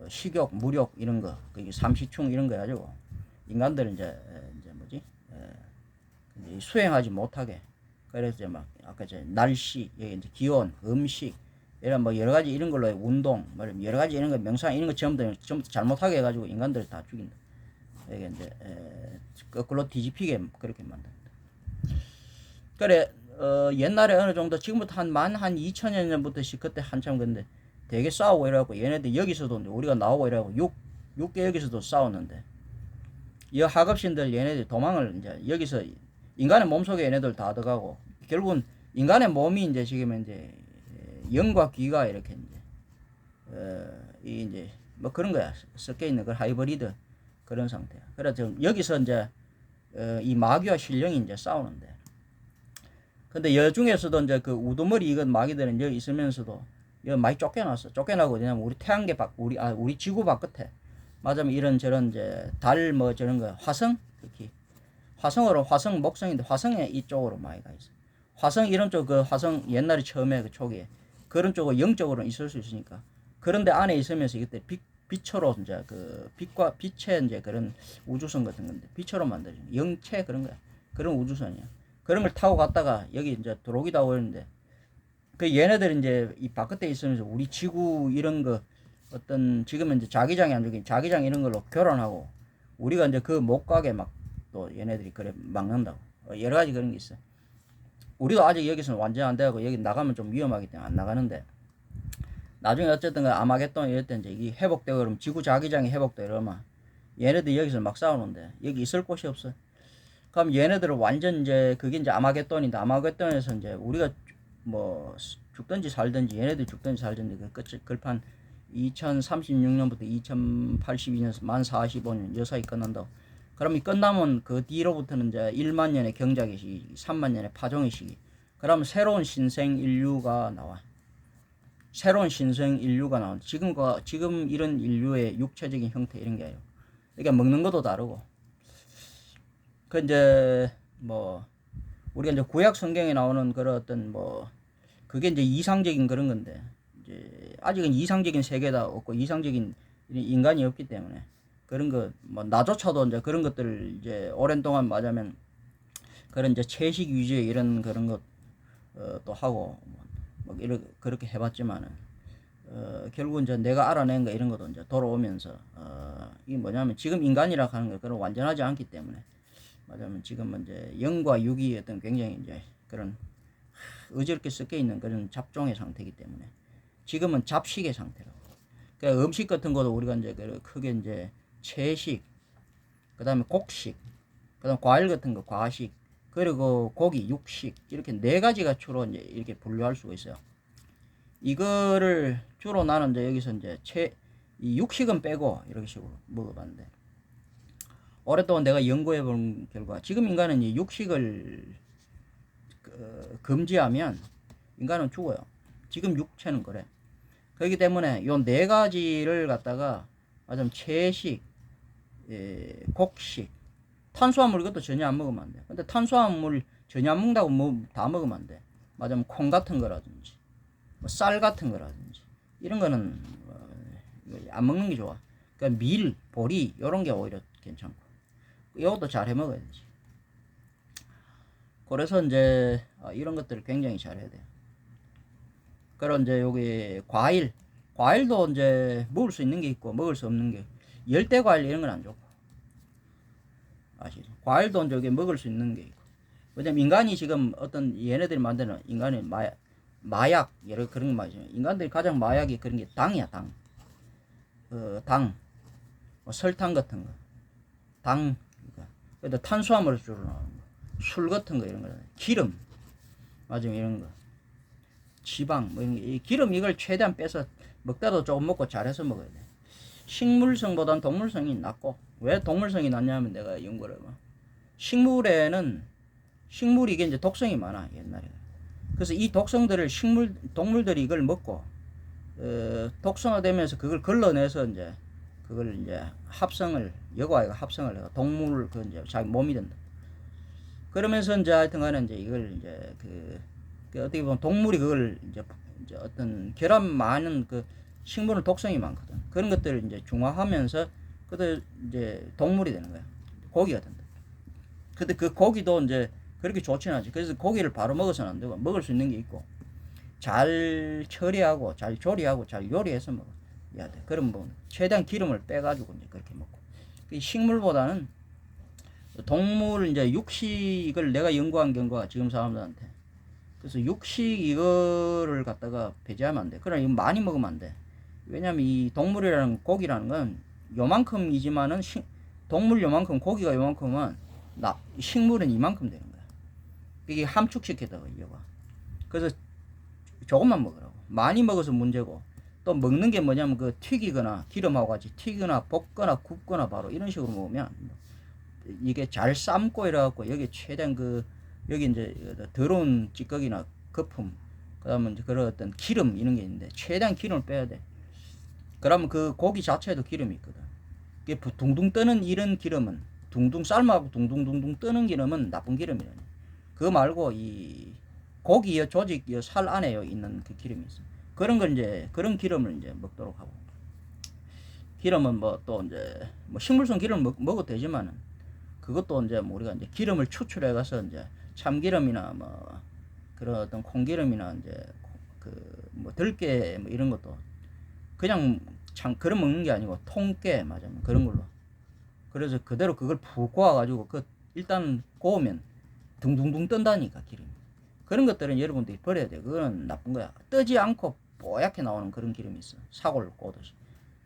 식욕, 무욕 이런 거 그게 삼시충 이런 거 가지고 인간들은 이제 뭐지 이제 수행하지 못하게 그래서 이제 막 아까 이제 날씨, 이제 기온, 음식 이런 뭐 여러 가지 이런 걸로 운동, 뭐 여러 가지 이런 거 명상 이런 거 전부 잘못하게 해가지고 인간들을 다 죽인다. 이게 이제 거꾸로 뒤집히게 그렇게 만든다. 그래 옛날에 어느 정도 지금부터 한 2000년 전부터 그때 한참 근데 되게 싸우고 이래갖고 얘네들 여기서도 우리가 나오고 이래갖고 6개역에서도 싸웠는데 이 하급신들 얘네들 도망을 이제 여기서 인간의 몸속에 얘네들 다 들어가고 결국은 인간의 몸이 이제 지금 이제 영과 귀가 이렇게 이제 이제 뭐 그런 거야 섞여 있는 그 하이브리드 그런 상태야. 그래서 여기서 이제 이 마귀와 신령이 이제 싸우는데 근데 여중에서도 이제 그 우두머리 이건 마귀들은 여기 있으면서도 여기 많이 쫓겨났어. 쫓겨나고 왜냐면 우리 태양계 밖 우리 지구 바깥에 맞으면 이런저런 이제 달 뭐 저런 거 화성 특히 화성으로 화성 목성인데 화성에 이쪽으로 많이 가 있어. 화성 이런 쪽 그 화성 옛날에 처음에 그 초기에 그런 쪽으로 영적으로 있을 수 있으니까 그런데 안에 있으면서 이때 빛으로 이제 그 빛과 빛의 이제 그런 우주선 같은 건데 빛으로 만들어진 영체 그런 거야. 그런 우주선이야. 그런 걸 타고 갔다가 여기 이제 들어오기도 하고 있는데 그 얘네들 이제 이 바깥에 있으면서 우리 지구 이런 거 어떤 지금은 이제 자기장이 안 되긴 자기장 이런 걸로 교란하고 우리가 이제 그 못 가게 막 또 얘네들이 그래 막는다고 여러 가지 그런 게 있어. 우리도 아직 여기서는 완전 안 되고 여기 나가면 좀 위험하기 때문에 안 나가는데 나중에 어쨌든 아마겟돈 이럴 때 이제 이게 회복되고 그러면 지구 자기장이 회복되고 이러면 얘네들이 여기서 막 싸우는데 여기 있을 곳이 없어. 그럼 얘네들은 완전 이제 그게 이제 아마겟돈인데, 아마겟돈에서 이제 우리가 뭐 죽든지 살든지, 얘네들 죽든지 살든지 그 끝이 글판 2036년부터 2082년 만 45년 요 사이 끝난다. 그럼 이 끝나면 그 뒤로부터는 이제 1만 년의 경작의 시기, 3만 년의 파종의 시기. 그러면 새로운 신생 인류가 나와. 새로운 신생 인류가 나와. 지금 이런 인류의 육체적인 형태 이런 게 아니에요. 그러니까 먹는 것도 다르고. 그 이제 뭐 우리가 이제 구약 성경에 나오는 그런 어떤 뭐 그게 이제 이상적인 그런 건데, 이제 아직은 이상적인 세계다 없고 이상적인 인간이 없기 때문에 그런 거 뭐 나조차도 이제 그런 것들을 이제 오랜 동안 맞으면 그런 이제 채식 위주의 이런 그런 것 또 하고 뭐 이렇게 그렇게 해봤지만은 결국 이제 내가 알아낸 거 이런 것도 이제 돌아오면서 이 뭐냐면 지금 인간이라 하는 거 그런 완전하지 않기 때문에 맞으면 지금은 이제 영과 육이 어떤 굉장히 이제 그런 어지럽게 섞여 있는 그런 잡종의 상태이기 때문에 지금은 잡식의 상태라고. 그러니까 음식 같은 것도 우리가 이제 크게 이제 채식, 그 다음에 곡식, 그 다음 과일 같은 거 과식, 그리고 고기, 육식, 이렇게 네 가지가 주로 이제 이렇게 분류할 수가 있어요. 이거를 주로 나는 이제 여기서 이제 이 육식은 빼고 이렇게 식으로 먹어봤는데, 오랫동안 내가 연구해 본 결과 지금 인간은 이 육식을 금지하면 인간은 죽어요. 지금 육체는 그래. 그렇기 때문에 요 네 가지를 갖다가 좀 채식, 곡식, 탄수화물 이것도 전혀 안 먹으면 안 돼. 근데 탄수화물 전혀 안 먹는다고 뭐 다 먹으면 안 돼. 맞으면 콩 같은 거라든지 뭐 쌀 같은 거라든지 이런 거는 안 먹는 게 좋아. 그러니까 밀, 보리 이런 게 오히려 괜찮고 이것도 잘 해 먹어야 되지. 그래서 이제 이런 것들을 굉장히 잘 해야 돼요. 그런 이제 여기 과일도 이제 먹을 수 있는 게 있고 먹을 수 없는 게, 열대 과일 이런 건 안 좋고 아시죠? 과일도 이제 먹을 수 있는 게 있고. 왜냐면 인간이 지금 어떤 얘네들이 만드는 인간의 마약 여러 그런 거 말이죠. 인간들이 가장 마약이 그런 게 당이야, 당. 당, 뭐 설탕 같은 거, 당, 그러니까 탄수화물 주로 나오는 거, 술 같은 거 이런 거, 기름, 맞으면 이런 거, 지방 뭐 이런 게, 이 기름 이걸 최대한 빼서 먹다도 조금 먹고 잘해서 먹어야 돼. 식물성보다는 동물성이 낫고, 왜 동물성이 낫냐면 내가 연구를 해봐. 식물이 이게 이제 독성이 많아 옛날에. 그래서 이 독성들을 동물들이 이걸 먹고 독성화되면서 그걸 걸러내서 이제 그걸 이제 여과가 합성을 해가 동물 그 이제 자기 몸이 된다. 그러면서 이제 하여튼간에 이제 이걸 이제 그 어떻게 보면 동물이 그걸 이제 어떤 결함 많은 그 식물은 독성이 많거든. 그런 것들을 이제 중화하면서 그들 이제 동물이 되는 거야. 고기가 된다. 근데 그 고기도 이제 그렇게 좋지는 않지. 그래서 고기를 바로 먹어서는 안 되고 먹을 수 있는 게 있고 잘 처리하고 잘 조리하고 잘 요리해서 먹어야 돼. 그럼 뭐 최대한 기름을 빼가지고 이제 그렇게 먹고. 식물보다는 동물 이제 육식을 내가 연구한 결과 지금 사람들한테, 그래서 육식 이거를 갖다가 배제하면 안 돼. 그러나 이거 많이 먹으면 안 돼. 왜냐면 이 동물이라는 고기라는 건 요만큼이지만은 동물 요만큼 고기가 요만큼은 식물은 이만큼 되는 거야. 이게 함축시켰다고 이거가. 그래서 조금만 먹으라고. 많이 먹어서 문제고, 또 먹는 게 뭐냐면 그 튀기거나 기름하고 같이 튀거나 볶거나 굽거나 바로 이런 식으로 먹으면 이게 잘 삶고 이래갖고 여기 최대한 여기 이제 더러운 찌꺼기나 거품, 그 다음에 이제 그런 어떤 기름 이런 게 있는데 최대한 기름을 빼야 돼. 그러면 그 고기 자체에도 기름이 있거든. 이게 둥둥 뜨는 이런 기름은, 둥둥 삶아갖고 둥둥둥둥 뜨는 기름은 나쁜 기름이라니. 그거 말고 이 고기의 조직 살 안에 있는 그 기름이 있어. 그런 걸 이제 그런 기름을 이제 먹도록 하고. 기름은 뭐 또 이제 뭐 식물성 기름 먹어도 되지만은 그것도 이제 뭐 우리가 이제 기름을 추출해 가서 이제 참기름이나 뭐 그런 어떤 콩기름이나 이제 그 뭐 들깨 뭐 이런 것도 그냥 참 그런 먹는 게 아니고 통깨 맞아요. 그런 걸로. 그래서 그대로 그걸 푹 구워 가지고 일단 구우면 둥둥둥 뜬다니까 기름이. 그런 것들은 여러분들이 버려야 돼. 그거는 나쁜 거야. 뜨지 않고 뽀얗게 나오는 그런 기름이 있어. 사골 꼬듯이.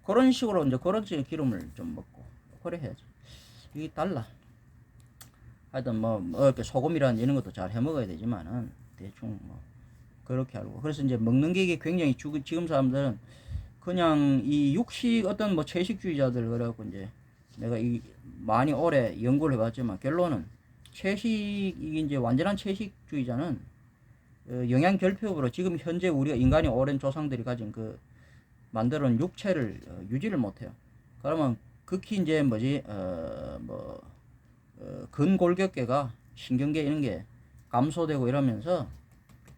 그런 식으로 이제 그런 식의 기름을 좀 먹고 그래 해야지. 이게 달라. 하여튼 뭐 이렇게 소금이란 이런 것도 잘 해 먹어야 되지만은 대충 뭐 그렇게 알고. 그래서 이제 먹는 게 이게 굉장히 지금 사람들은 그냥 이 육식 어떤 뭐 채식주의자들 그래갖고 이제 내가 이 많이 오래 연구를 해봤지만 결론은 채식이 이제 완전한 채식주의자는 영양 결핍으로 지금 현재 우리가 인간이 오랜 조상들이 가진 그 만들어놓은 육체를 유지를 못해요. 그러면 극히 이제 뭐지 근골격계가 신경계 이런 게 감소되고 이러면서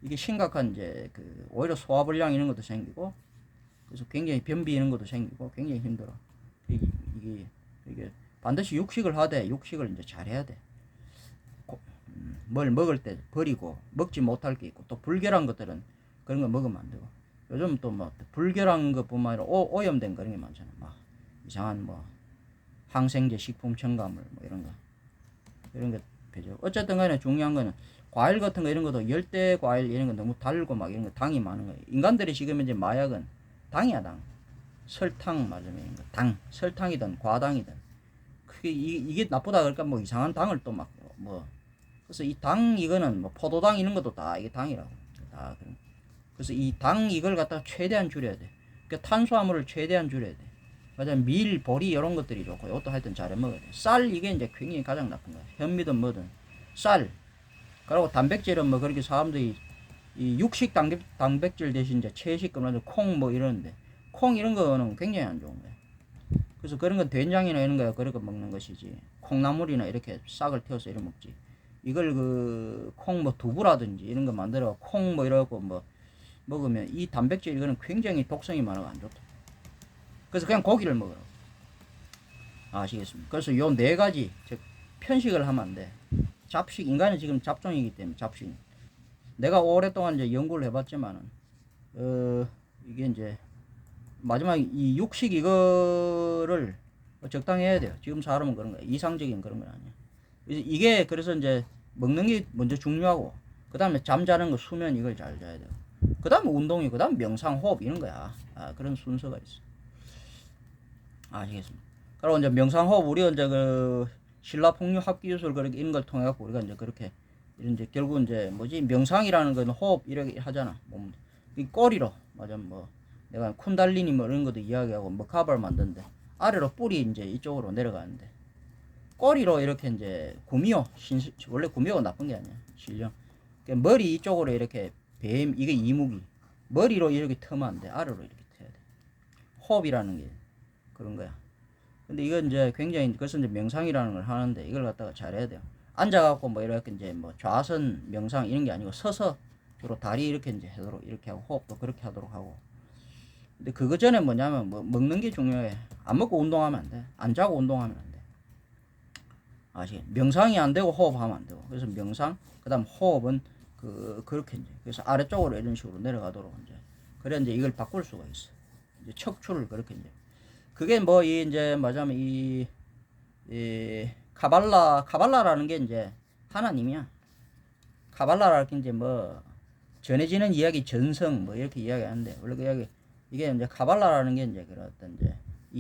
이게 심각한 이제 그 오히려 소화불량 이런 것도 생기고 그래서 굉장히 변비 이런 것도 생기고 굉장히 힘들어. 이게 반드시 육식을 하되 육식을 이제 잘해야 돼. 뭘 먹을 때 버리고 먹지 못할 게 있고 또 불결한 것들은 그런 거 먹으면 안 되고 요즘 또 뭐 불결한 것뿐만 아니라 오염된 그런 게 많잖아. 막 이상한 뭐 항생제 식품 첨가물 뭐 이런 거 배죠. 어쨌든 간에 중요한 거는 과일 같은 거 이런 것도 열대 과일 이런 거 너무 달고 막 이런 거 당이 많은 거예요. 인간들이 지금 이제 마약은 당이야 당. 설탕 맞으면 당 설탕이든 과당이든 그게 이게 나쁘다 그러니까 뭐 이상한 당을 또 막 뭐 그래서 이 당 이거는 뭐 포도당 이런 것도 다 이게 당이라고 다 그래서 이 당 이걸 갖다가 최대한 줄여야 돼. 그러니까 탄수화물을 최대한 줄여야 돼. 맞아 밀, 보리 이런 것들이 좋고 이것도 하여튼 잘 해 먹어야 돼. 쌀 이게 이제 굉장히 가장 나쁜 거야. 현미든 뭐든 쌀. 그리고 단백질은 뭐 그렇게 사람들이 이 육식 단백질 대신 이제 채식 그런 콩 뭐 이러는데 콩 이런 거는 굉장히 안 좋은 거야. 그래서 그런 건 된장이나 이런 거야 그렇게 먹는 것이지. 콩나물이나 이렇게 싹을 틔워서 이렇게 먹지. 이걸 그 콩 뭐 두부라든지 이런 거 만들어 콩 뭐 이러고 뭐 먹으면 이 단백질 이거는 굉장히 독성이 많아서 안 좋다. 그래서 그냥 고기를 먹으라고. 아시겠습니까? 그래서 요 네 가지 즉 편식을 하면 안 돼. 잡식 인간은 지금 잡종이기 때문에 잡식. 내가 오랫동안 이제 연구를 해봤지만은 이게 이제 마지막 이 육식 이거를 적당히 해야 돼요. 지금 사람은 그런 거야. 이상적인 그런 건 아니야. 이게 그래서 이제 먹는 게 먼저 중요하고 그 다음에 잠자는 거 수면 이걸 잘 자야 돼요. 그 다음에 운동이 그 다음 명상 호흡 이런 거야. 그런 순서가 있어. 아시겠습니까? 그리고 이제 명상 호흡 우리가 이제 그 신라 풍류 합기유술 그렇게 이런 걸 통해 갖고 우리가 이제 그렇게 이제 결국 이제 뭐지 명상이라는 건 호흡 이렇게 하잖아. 몸 이 꼬리로 맞아 뭐 내가 쿤달리니 뭐 이런 것도 이야기하고 머카바를 만드는데 아래로 뿔이 이제 이쪽으로 내려가는데 꼬리로 이렇게 이제 구미호 원래 구미호가 나쁜 게 아니야 실령 그러니까 머리 이쪽으로 이렇게 뱀 이게 이무기 머리로 이렇게 트면 안 돼. 아래로 이렇게 트야 돼. 호흡이라는 게 그런 거야. 근데 이건 이제 굉장히 그래서 이제 명상이라는 걸 하는데 이걸 갖다가 잘해야 돼요. 앉아갖고 뭐 이렇게 이제 뭐 좌선 명상 이런 게 아니고 서서 주로 다리 이렇게 이제 하도록 이렇게 하고 호흡도 그렇게 하도록 하고. 근데 그거 전에 뭐냐면 뭐 먹는 게 중요해. 안 먹고 운동하면 안 돼. 안 자고 운동하면 안 돼. 아시? 명상이 안 되고 호흡하면 안 되고. 그래서 명상 그다음 호흡은 그렇게 이제 그래서 아래쪽으로 이런 식으로 내려가도록 이제 그래 이제 이걸 바꿀 수가 있어. 이제 척추를 그렇게 이제 그게 뭐 이 이제 뭐냐면 이 카발라라는 게 이제 하나님이야. 카발라라는 게 이제 뭐 전해지는 이야기 전성 뭐 이렇게 이야기하는데 원래 그 이야기 이게 이제 카발라라는 게 이제 그런 어떤 이제 이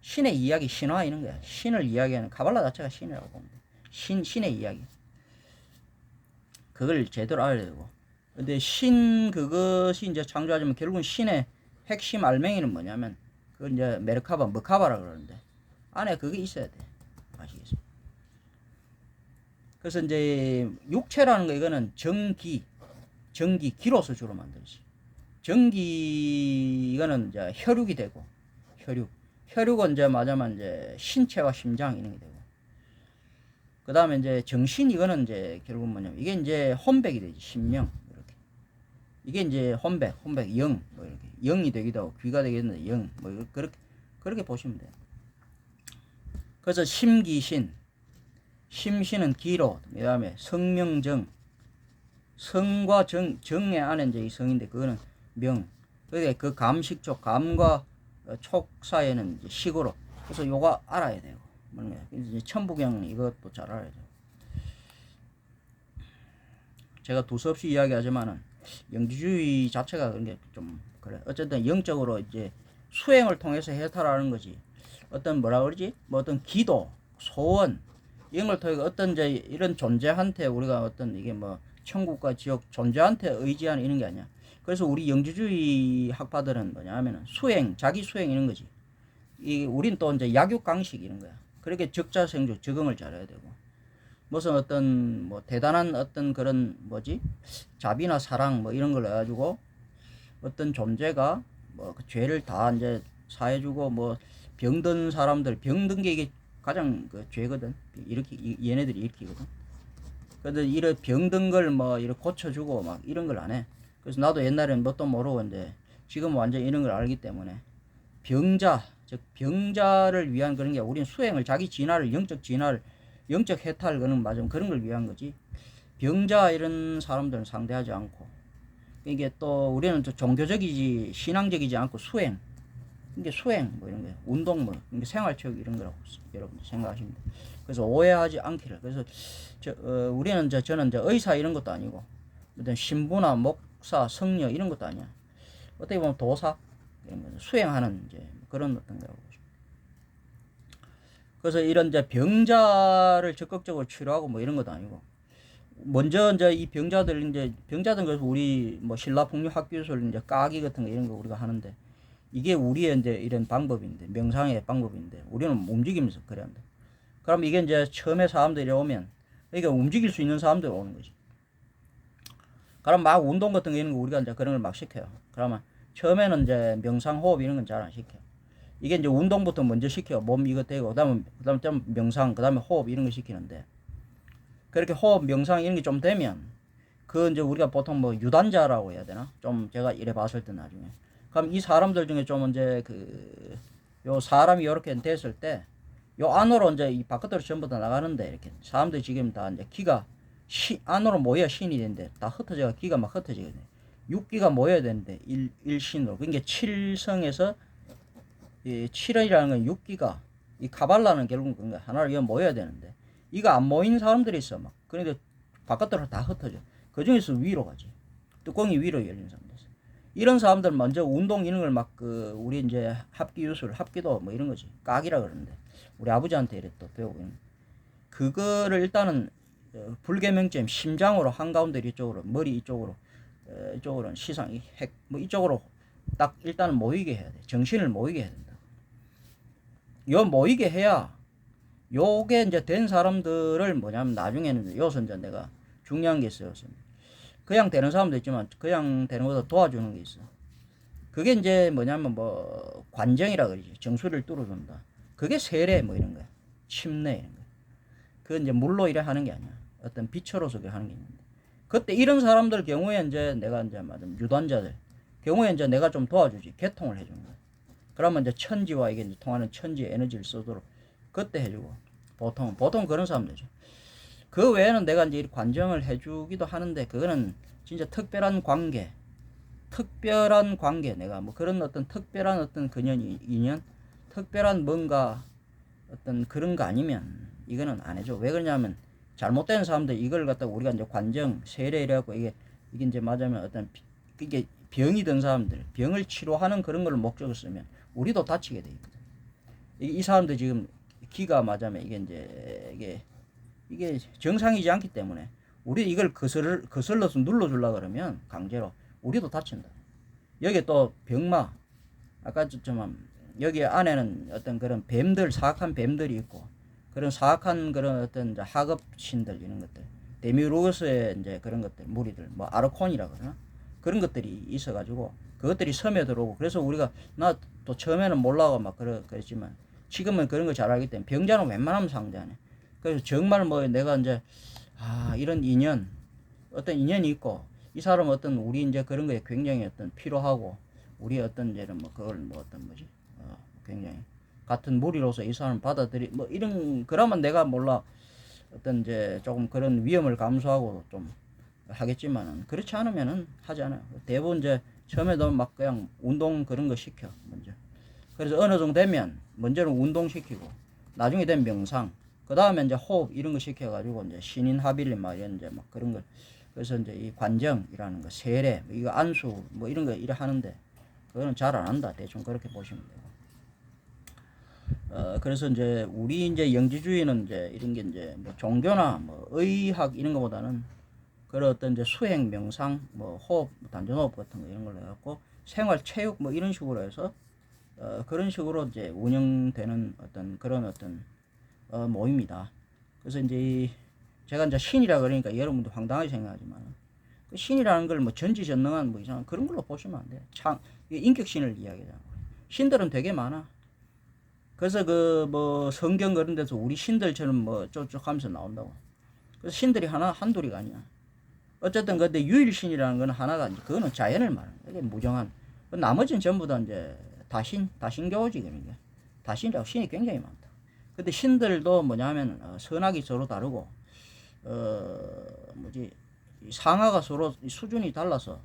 신의 이야기 신화 이런 거야. 신을 이야기하는 카발라 자체가 신이라고 보면 돼. 신의 이야기. 그걸 제대로 알아야 되고. 근데 그것이 이제 창조하자면 결국은 신의 핵심 알맹이는 뭐냐면 그걸 이제 머카바라 그러는데 안에 그게 있어야 돼. 아시겠습니까? 그래서 이제 육체라는 거 이거는 기로서 주로 만들지. 전기 이거는 이제 혈육이 되고 혈육은 이제 맞아만 이제 신체와 심장 이런 게 되고 그 다음에 이제 정신 이거는 이제 결국 뭐냐면 이게 이제 혼백이 되지. 신명 이렇게 이게 이제 혼백 영 뭐 이렇게 영이 되기도 하고 귀가 되기도 하는데 영 뭐 그렇게 보시면 돼요. 그래서 심신은 기로 그 다음에 성명정 성과 정의 안에 이제 이 성인데 그거는 명 그게 그 감식촉 감과 촉 사이에는 이제 식으로 그래서 요거 알아야 돼요. 이제 천부경 이것도 잘 알아야 돼요. 제가 두서없이 이야기하지만은 영지주의 자체가 그런 게 좀 그래. 어쨌든 영적으로 이제 수행을 통해서 해탈하는 거지. 어떤 뭐라 그러지? 뭐 어떤 기도, 소원 이런 걸 통해 어떤 이제 이런 존재한테 우리가 어떤 이게 뭐 천국과 지옥 존재한테 의지하는 이런 게 아니야. 그래서 우리 영지주의 학파들은 뭐냐 하면은 수행, 자기 수행 이런 거지. 우린 또 이제 약육강식 이런 거야. 그렇게 적자생존, 적응을 잘해야 되고. 무슨 어떤 뭐 대단한 어떤 그런 뭐지? 자비나 사랑 뭐 이런 걸 해가지고 어떤 존재가 뭐 그 죄를 다 이제 사해주고 뭐 병든 사람들, 병든 게 이게 가장 그 죄거든. 이렇게 얘네들이 일으키거든. 그래도 이런 병든 걸 뭐 이렇게 고쳐주고 막 이런 걸 안 해. 그래서 나도 옛날에는 뭣도 모르고 이제 지금 완전 이런 걸 알기 때문에 병자, 즉 병자를 위한 그런 게 우리는 수행을 자기 진화를 영적 진화를 영적 해탈 그런 맞아 그런 걸 위한 거지. 병자 이런 사람들은 상대하지 않고 이게 또 우리는 또 종교적이지 신앙적이지 않고 수행 이게 수행 뭐 이런 거 운동 뭐 이게 생활체육 이런 거라고 여러분들 생각하시면 돼요. 그래서 오해하지 않기를. 그래서 우리는 저는 의사 이런 것도 아니고 어떤 신부나 목사 성녀 이런 것도 아니야. 어떻게 보면 도사 이런 거 수행하는 이제 그런 어떤 거라고. 그래서 이런 이제 병자를 적극적으로 치료하고 뭐 이런 것도 아니고 먼저 이제 이 병자들 그래서 우리 뭐 신라풍류 학교술 이제 까기 같은 거 이런 거 우리가 하는데 이게 우리의 이제 이런 방법인데 명상의 방법인데 우리는 움직이면서 그래야 한다. 그럼 이게 이제 처음에 사람들이 오면 이게 움직일 수 있는 사람들이 오는 거지. 그럼 막 운동 같은 거 이런 거 우리가 이제 그런 걸 막 시켜요. 그러면 처음에는 이제 명상 호흡 이런 건 잘 안 시켜. 이게 이제 운동부터 먼저 시켜. 몸 이거 되고 그다음에 좀 명상 그다음에 호흡 이런 거 시키는데 그렇게 호흡 명상 이런 게 좀 되면 그 이제 우리가 보통 뭐 유단자라고 해야 되나? 좀 제가 이래 봤을 때 나중에 그럼 이 사람들 중에 좀 이제 요 사람이 이렇게 됐을 때 요 안으로 이제 이 바깥으로 전부 다 나가는데 이렇게 사람들이 지금 다 이제 기가 안으로 모여야 신이 되는데 다 흩어져가 기가 막 흩어지거든요. 육기가 모여야 되는데 일신으로 그러니까 칠성에서 이 7원이라는 건 6기가 이 카발라는 결국은 그런 거야. 하나로 이거 모여야 되는데 이거 안 모인 사람들이 있어 막. 그러니까 바깥으로 다 흩어져. 그 중에서 위로 가지. 뚜껑이 위로 열린 사람들. 이런 사람들 먼저 운동 이런 걸 막 우리 이제 합기유술, 합기도 뭐 이런 거지. 까기라 그러는데 우리 아버지한테 이래 또 배우고 있는. 그거를 일단은 불개명점 심장으로 한가운데 이쪽으로 머리 이쪽으로 이쪽으로는 시상 핵 뭐 이쪽으로 딱 일단은 모이게 해야 돼. 정신을 모이게 해야 된다. 요 모이게 해야 요게 이제 된 사람들을 뭐냐면 나중에는 요서 이제 내가 중요한 게 있어요. 그냥 되는 사람도 있지만 그냥 되는 것도 도와주는 게 있어. 그게 이제 뭐냐면 뭐 관정이라 그러지. 정수리를 뚫어준다. 그게 세례 뭐 이런 거야. 침례 이런 거. 그건 이제 물로 이래 하는 게 아니야. 어떤 빛으로서 하는 게 있는데. 그때 이런 사람들 경우에 이제 내가 이제 맞은 유단자들 경우에 이제 내가 좀 도와주지. 개통을 해주는 거야. 그러면 이제 천지와 이게 이제 통하는 천지 에너지를 쓰도록 그때 해주고 보통 그런 사람들이죠. 그 외에는 내가 이제 관정을 해주기도 하는데 그거는 진짜 특별한 관계 내가 뭐 그런 어떤 특별한 어떤 인연 특별한 뭔가 어떤 그런 거 아니면 이거는 안 해줘. 왜 그러냐면 잘못된 사람들 이걸 갖다가 우리가 이제 관정 세례 이래갖고 이게 이제 맞으면 어떤 이게 병이 든 사람들 병을 치료하는 그런 걸 목적으로 쓰면 우리도 다치게 돼 있거든. 이 사람들 지금 기가 맞으면 이게 이제 이게 정상이지 않기 때문에 우리 이걸 거슬러서 눌러주려 그러면 강제로 우리도 다친다. 여기 또 병마 아까 좀 여기 안에는 어떤 그런 뱀들 사악한 뱀들이 있고 그런 사악한 그런 어떤 이제 하급신들 이런 것들 데미루스의 이제 그런 것들 무리들 뭐 아르콘이라 그러나 그런 것들이 있어가지고 그것들이 섬에 들어오고 그래서 우리가 나 또 처음에는 몰라고 막 그랬지만 지금은 그런 거 잘 알기 때문에 병자는 웬만하면 상대 안 해. 그래서 정말 뭐 내가 이제 이런 인연 어떤 인연이 있고 이 사람은 어떤 우리 이제 그런 거에 굉장히 어떤 필요하고 우리 어떤 이제는 뭐 그걸 뭐 어떤 뭐지 굉장히 같은 무리로서 이 사람 받아들이 뭐 이런 그러면 내가 몰라 어떤 이제 조금 그런 위험을 감수하고 좀 하겠지만은 그렇지 않으면은 하지 않아요. 대부분 이제 처음에도 막 그냥 운동 그런 거 시켜 먼저. 그래서 어느 정도 되면 먼저는 운동 시키고 나중에 되면 명상 그 다음에 이제 호흡 이런 거 시켜가지고 이제 신인 하빌리 막 이런 이제 막 그런 거 그래서 이제 이 관정이라는 거 세례 이거 안수 뭐 이런 거 이래 하는데 그거는 잘 안 한다 대충 그렇게 보시면 돼요. 그래서 이제 우리 이제 영지주의는 이제 이런 게 이제 뭐 종교나 뭐 의학 이런 거보다는 그런 어떤 이제 수행, 명상, 뭐 호흡, 단전호흡 같은 거 이런 걸로 해갖고 생활, 체육 뭐 이런 식으로 해서 그런 식으로 이제 운영되는 어떤 그런 어떤 모임이다. 그래서 이제 제가 이제 신이라 그러니까 여러분도 황당하게 생각하지만 그 신이라는 걸 뭐 전지전능한 뭐 이상한 그런 걸로 보시면 안 돼요. 인격신을 이야기하잖아. 신들은 되게 많아. 그래서 그 뭐 성경 그런 데서 우리 신들처럼 뭐 쪽쪽 하면서 나온다고. 그래서 신들이 한둘이가 아니야. 어쨌든 근데 유일신이라는 건 하나가 이제 그거는 자연을 말하는 거야. 이게 무정한. 나머지는 전부 다 이제 다신교지 그런 게. 다신이라고 신이 굉장히 많다. 근데 신들도 뭐냐면 선악이 서로 다르고 뭐지 상하가 서로 수준이 달라서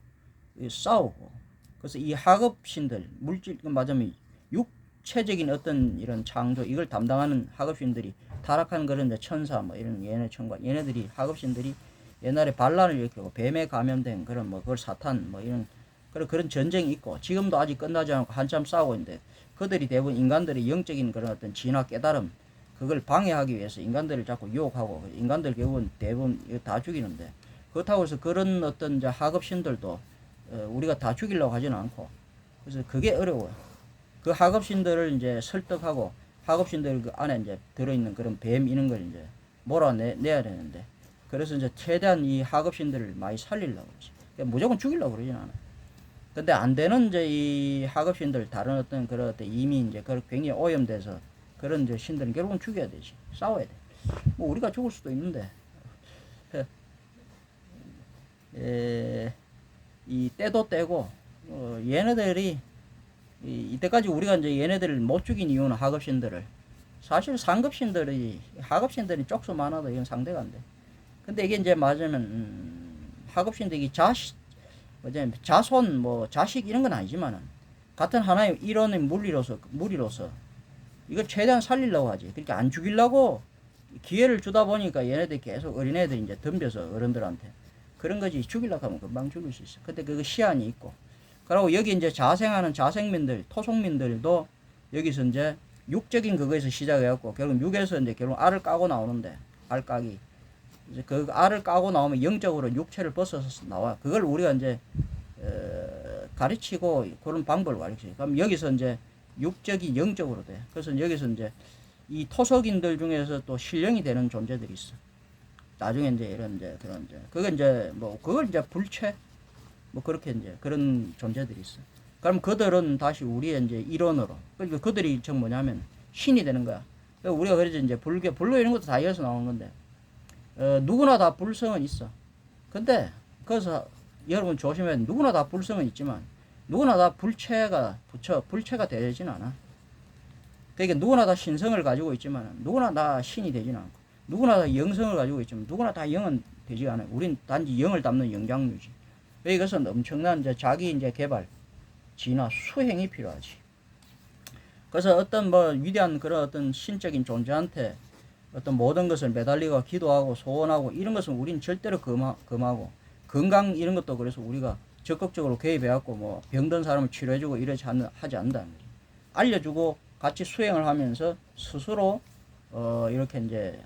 싸우고. 그래서 이 하급신들 물질 맞으면 육체적인 어떤 이런 창조 이걸 담당하는 하급신들이 타락한 그런 이제 천사 뭐 이런 얘네 천관 얘네들이 하급신들이 옛날에 반란을 일으키고 뱀에 감염된 그런 뭐 그걸 사탄 뭐 이런 그런 전쟁이 있고 지금도 아직 끝나지 않고 한참 싸우고 있는데 그들이 대부분 인간들의 영적인 그런 어떤 진화 깨달음 그걸 방해하기 위해서 인간들을 자꾸 유혹하고 인간들 결국은 대부분 다 죽이는데 그렇다고 해서 그런 어떤 이제 하급신들도 우리가 다 죽이려고 하지는 않고 그래서 그게 어려워요. 그 하급신들을 이제 설득하고 하급신들 그 안에 이제 들어있는 그런 뱀 이런 걸 이제 몰아내야 되는데 그래서 이제 최대한 이 하급신들을 많이 살리려고 그러지. 그러니까 무조건 죽이려고 그러진 않아. 근데 안 되는 이제 이 하급신들 다른 어떤 그런 어떤 이미 이제 그 굉장히 오염돼서 그런 이제 신들은 결국은 죽여야 되지. 싸워야 돼. 뭐 우리가 죽을 수도 있는데 이 때도 때고 얘네들이 이때까지 우리가 이제 얘네들을 못 죽인 이유는 하급신들을 사실 상급신들이 하급신들이 쪽수 많아도 이건 상대가 안 돼. 근데 이게 이제 맞으면 하급신들이 자손 뭐 자식 이런 건 아니지만은 같은 하나의 일원의 무리로서 이걸 최대한 살리려고 하지. 그러니까 안 죽이려고 기회를 주다 보니까 얘네들이 계속 어린애들이 이제 덤벼서 어른들한테 그런 거지. 죽이려고 하면 금방 죽일 수 있어. 근데 그 시한이 있고. 그리고 여기 이제 자생하는 자생민들, 토속민들도 여기서 이제 육적인 그거에서 시작해갖고 결국 육에서 이제 결국 알을 까고 나오는데 알까기. 이제 그 알을 까고 나오면 영적으로 육체를 벗어서 나와. 그걸 우리가 이제 가르치고 그런 방법을 가르치죠. 그럼 여기서 이제 육적이 영적으로 돼. 그래서 여기서 이제 이 토속인들 중에서 또 신령이 되는 존재들이 있어. 나중에 이제 이런 이제 그런 이제 그건 이제 뭐 그걸 이제 불체 뭐 그렇게 이제 그런 존재들이 있어. 그럼 그들은 다시 우리의 이제 일원으로 그러니까 그들이 즉 뭐냐면 신이 되는 거야. 그러니까 우리가 그래서 이제 불교 이런 것도 다 이어서 나오는 건데 누구나 다 불성은 있어. 근데 그래서 여러분 조심해야 돼. 누구나 다 불성은 있지만 누구나 다 불체가 되진 않아. 그러니까 누구나 다 신성을 가지고 있지만 누구나 다 신이 되진 않고 누구나 다 영성을 가지고 있지만 누구나 다 영은 되지 않아요. 우린 단지 영을 담는 영장류지. 이것은 엄청난 이제 자기 이제 개발, 진화, 수행이 필요하지. 그래서 어떤 뭐 위대한 그런 어떤 신적인 존재한테 어떤 모든 것을 매달리고 기도하고 소원하고 이런 것은 우린 절대로 금하고 건강 이런 것도 그래서 우리가 적극적으로 개입해갖고 뭐 병든 사람을 치료해주고 이러지 하지 않는다는 거지. 알려주고 같이 수행을 하면서 스스로 이렇게 이제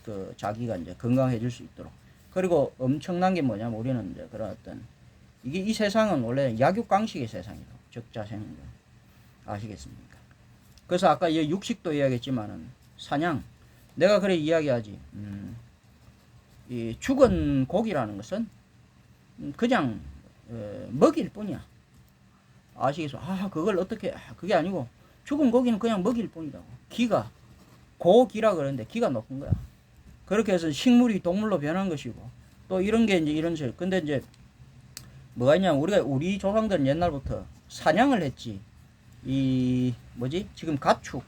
그 자기가 이제 건강해질 수 있도록. 그리고 엄청난 게 뭐냐면 우리는 이제 그런 어떤 이 세상은 원래 약육강식의 세상이고 적자생존 아시겠습니까? 그래서 아까 이 육식도 이야기했지만은 사냥 내가 그래 이야기하지. 이 죽은 고기라는 것은 그냥 먹일 뿐이야. 아시겠어? 그걸 어떻게 그게 아니고 죽은 고기는 그냥 먹일 뿐이라고. 기가 고기라 그러는데 기가 높은 거야. 그렇게 해서 식물이 동물로 변한 것이고 또 이런 게 이제 이런 식. 근데 이제 뭐가 있냐면 우리 조상들은 옛날부터 사냥을 했지. 이 뭐지? 지금 가축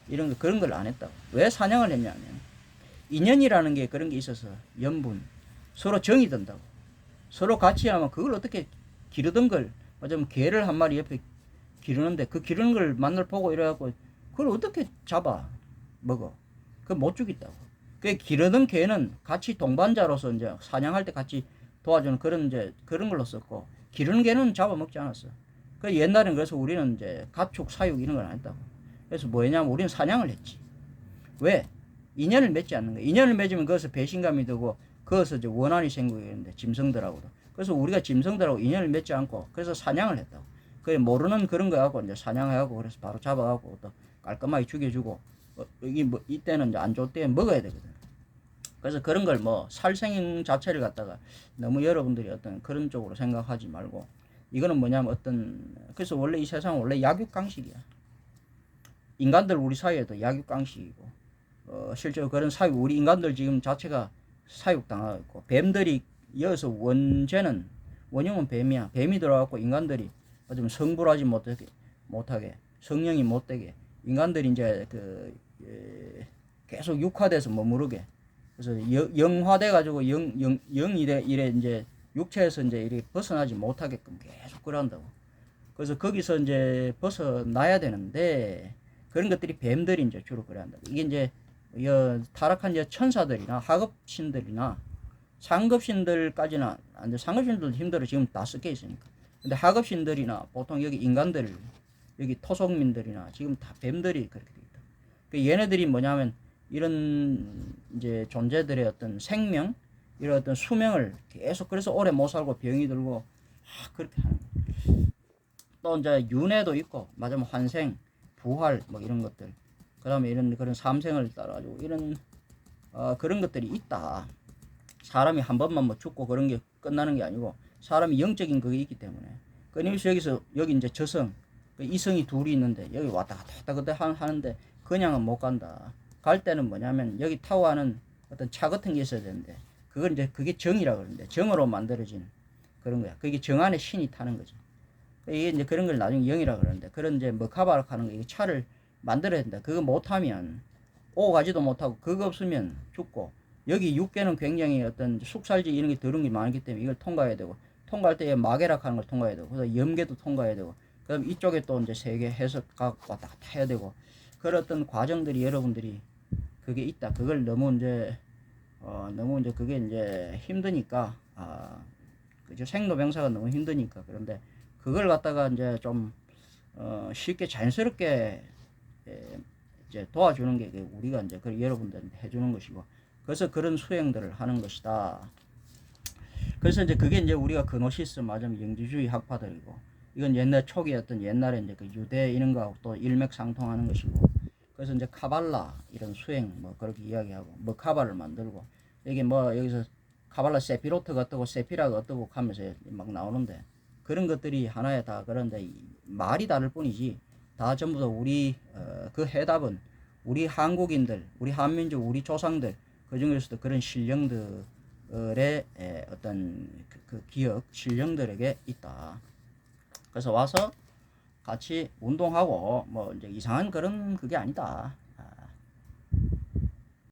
이런 거 그런 걸 안 했다고. 왜 사냥을 했냐면 인연이라는 게 그런 게 있어서 연분 서로 정이 든다고. 서로 같이 하면 그걸 어떻게 기르던 걸 맞으면 개를 한 마리 옆에 기르는데 그 기르는 걸 만날 보고 이래갖고 그걸 어떻게 잡아 먹어. 그걸 못 죽였다고. 그 기르던 개는 같이 동반자로서 이제 사냥할 때 같이 도와주는 그런 이제 그런 걸로 썼고 기르는 개는 잡아먹지 않았어. 그 옛날엔 그래서 우리는 이제 가축 사육 이런 걸 안 했다고. 그래서 뭐냐면 우리는 사냥을 했지. 왜? 인연을 맺지 않는 거야. 인연을 맺으면 그것을 배신감이 들고 그것을 이제 원한이 생기게 되는데 짐승들하고도. 그래서 우리가 짐승들하고 인연을 맺지 않고 그래서 사냥을 했다고. 그래 모르는 그런 거 하고 이제 사냥하고 그래서 바로 잡아가고 또 깔끔하게 죽여주고 여기 뭐 이때는 이제 안 좋을 때 먹어야 되거든. 그래서 그런 걸 뭐 살생 자체를 갖다가 너무 여러분들이 어떤 그런 쪽으로 생각하지 말고 이거는 뭐냐면 어떤 그래서 원래 이 세상은 원래 약육강식이야. 인간들 우리 사이에도 약육강식이고 실제로 그런 사육 우리 인간들 지금 자체가 사육당하고 있고 뱀들이 이어서 원흉은 뱀이야. 뱀이 들어갖고 인간들이 좀 성불하지 못하게 성령이 못되게 인간들이 이제 계속 육화돼서 머무르게 그래서 영화돼 가지고 영이 돼 이래 이제 육체에서 이제 이렇게 벗어나지 못하게끔 계속 그런다고. 그래서 거기서 이제 벗어나야 되는데 그런 것들이 뱀들이 이제 주로 그래 한다. 이게 이제 타락한 이제 천사들이나 하급신들이나 상급신들까지는 안 돼. 상급신들도 힘들어. 지금 다 섞여 있으니까. 근데 하급신들이나 보통 여기 인간들, 여기 토속민들이나 지금 다 뱀들이 그렇게 돼 있다. 그 얘네들이 뭐냐면 이런 이제 존재들의 어떤 생명, 이런 어떤 수명을 계속 그래서 오래 못 살고 병이 들고 그렇게 하는 거예요. 또 이제 윤회도 있고, 맞으면 환생, 부활 뭐 이런 것들. 그다음에 이런 그런 삼생을 따라가지고 이런 그런 것들이 있다. 사람이 한 번만 뭐 죽고 그런 게 끝나는 게 아니고 사람이 영적인 그게 있기 때문에 끊임없이 여기서 여기 이제 저성 이성이 둘이 있는데 여기 왔다 갔다 하는데 그냥은 못 간다. 갈 때는 뭐냐면 여기 타워하는 어떤 차 같은 게 있어야 되는데 그건 이제 그게 정이라 그러는데 정으로 만들어진 그런 거야. 그게 정 안에 신이 타는 거죠. 이게 이제 그런 걸 나중에 영이라 그러는데 그런 이제 머카바락 하는 거 이게 차를 만들어야 된다. 그거 못하면 오고 가지도 못하고 그거 없으면 죽고 여기 육계는 굉장히 어떤 숙살지 이런 게 더러운 게 많기 때문에 이걸 통과해야 되고 통과할 때 마계락 하는 걸 통과해야 되고 그다음 염계도 통과해야 되고 그다음 이쪽에 또 이제 세계 해석각 왔다 갔다 해야 되고 그런 어떤 과정들이 여러분들이 그게 있다. 그걸 너무 이제 그게 이제 힘드니까 그죠 생로병사가 너무 힘드니까 그런데 그걸 갖다가 이제 좀 쉽게 자연스럽게 이제 도와주는 게 우리가 이제 그 여러분들한테 해주는 것이고 그래서 그런 수행들을 하는 것이다. 그래서 이제 그게 이제 우리가 그노시스 맞으면 영지주의 학파들이고 이건 옛날 초기에 어떤 옛날에 이제 그 유대 이런 거하고 또 일맥상통하는 것이고 그래서 이제 카발라 이런 수행 뭐 그렇게 이야기하고 뭐 카발을 만들고 이게 뭐 여기서 카발라 세피로트가 어떠고 세피라가 어떠고 하면서 막 나오는데 그런 것들이 하나에 다 그런데 말이 다를 뿐이지 다 전부 다 우리 그 해답은 우리 한국인들 우리 한민족 우리 조상들 그 중에서도 그런 신령들의 어떤 그 기억 신령들에게 있다. 그래서 와서 같이 운동하고 뭐 이제 이상한 그런 그게 아니다.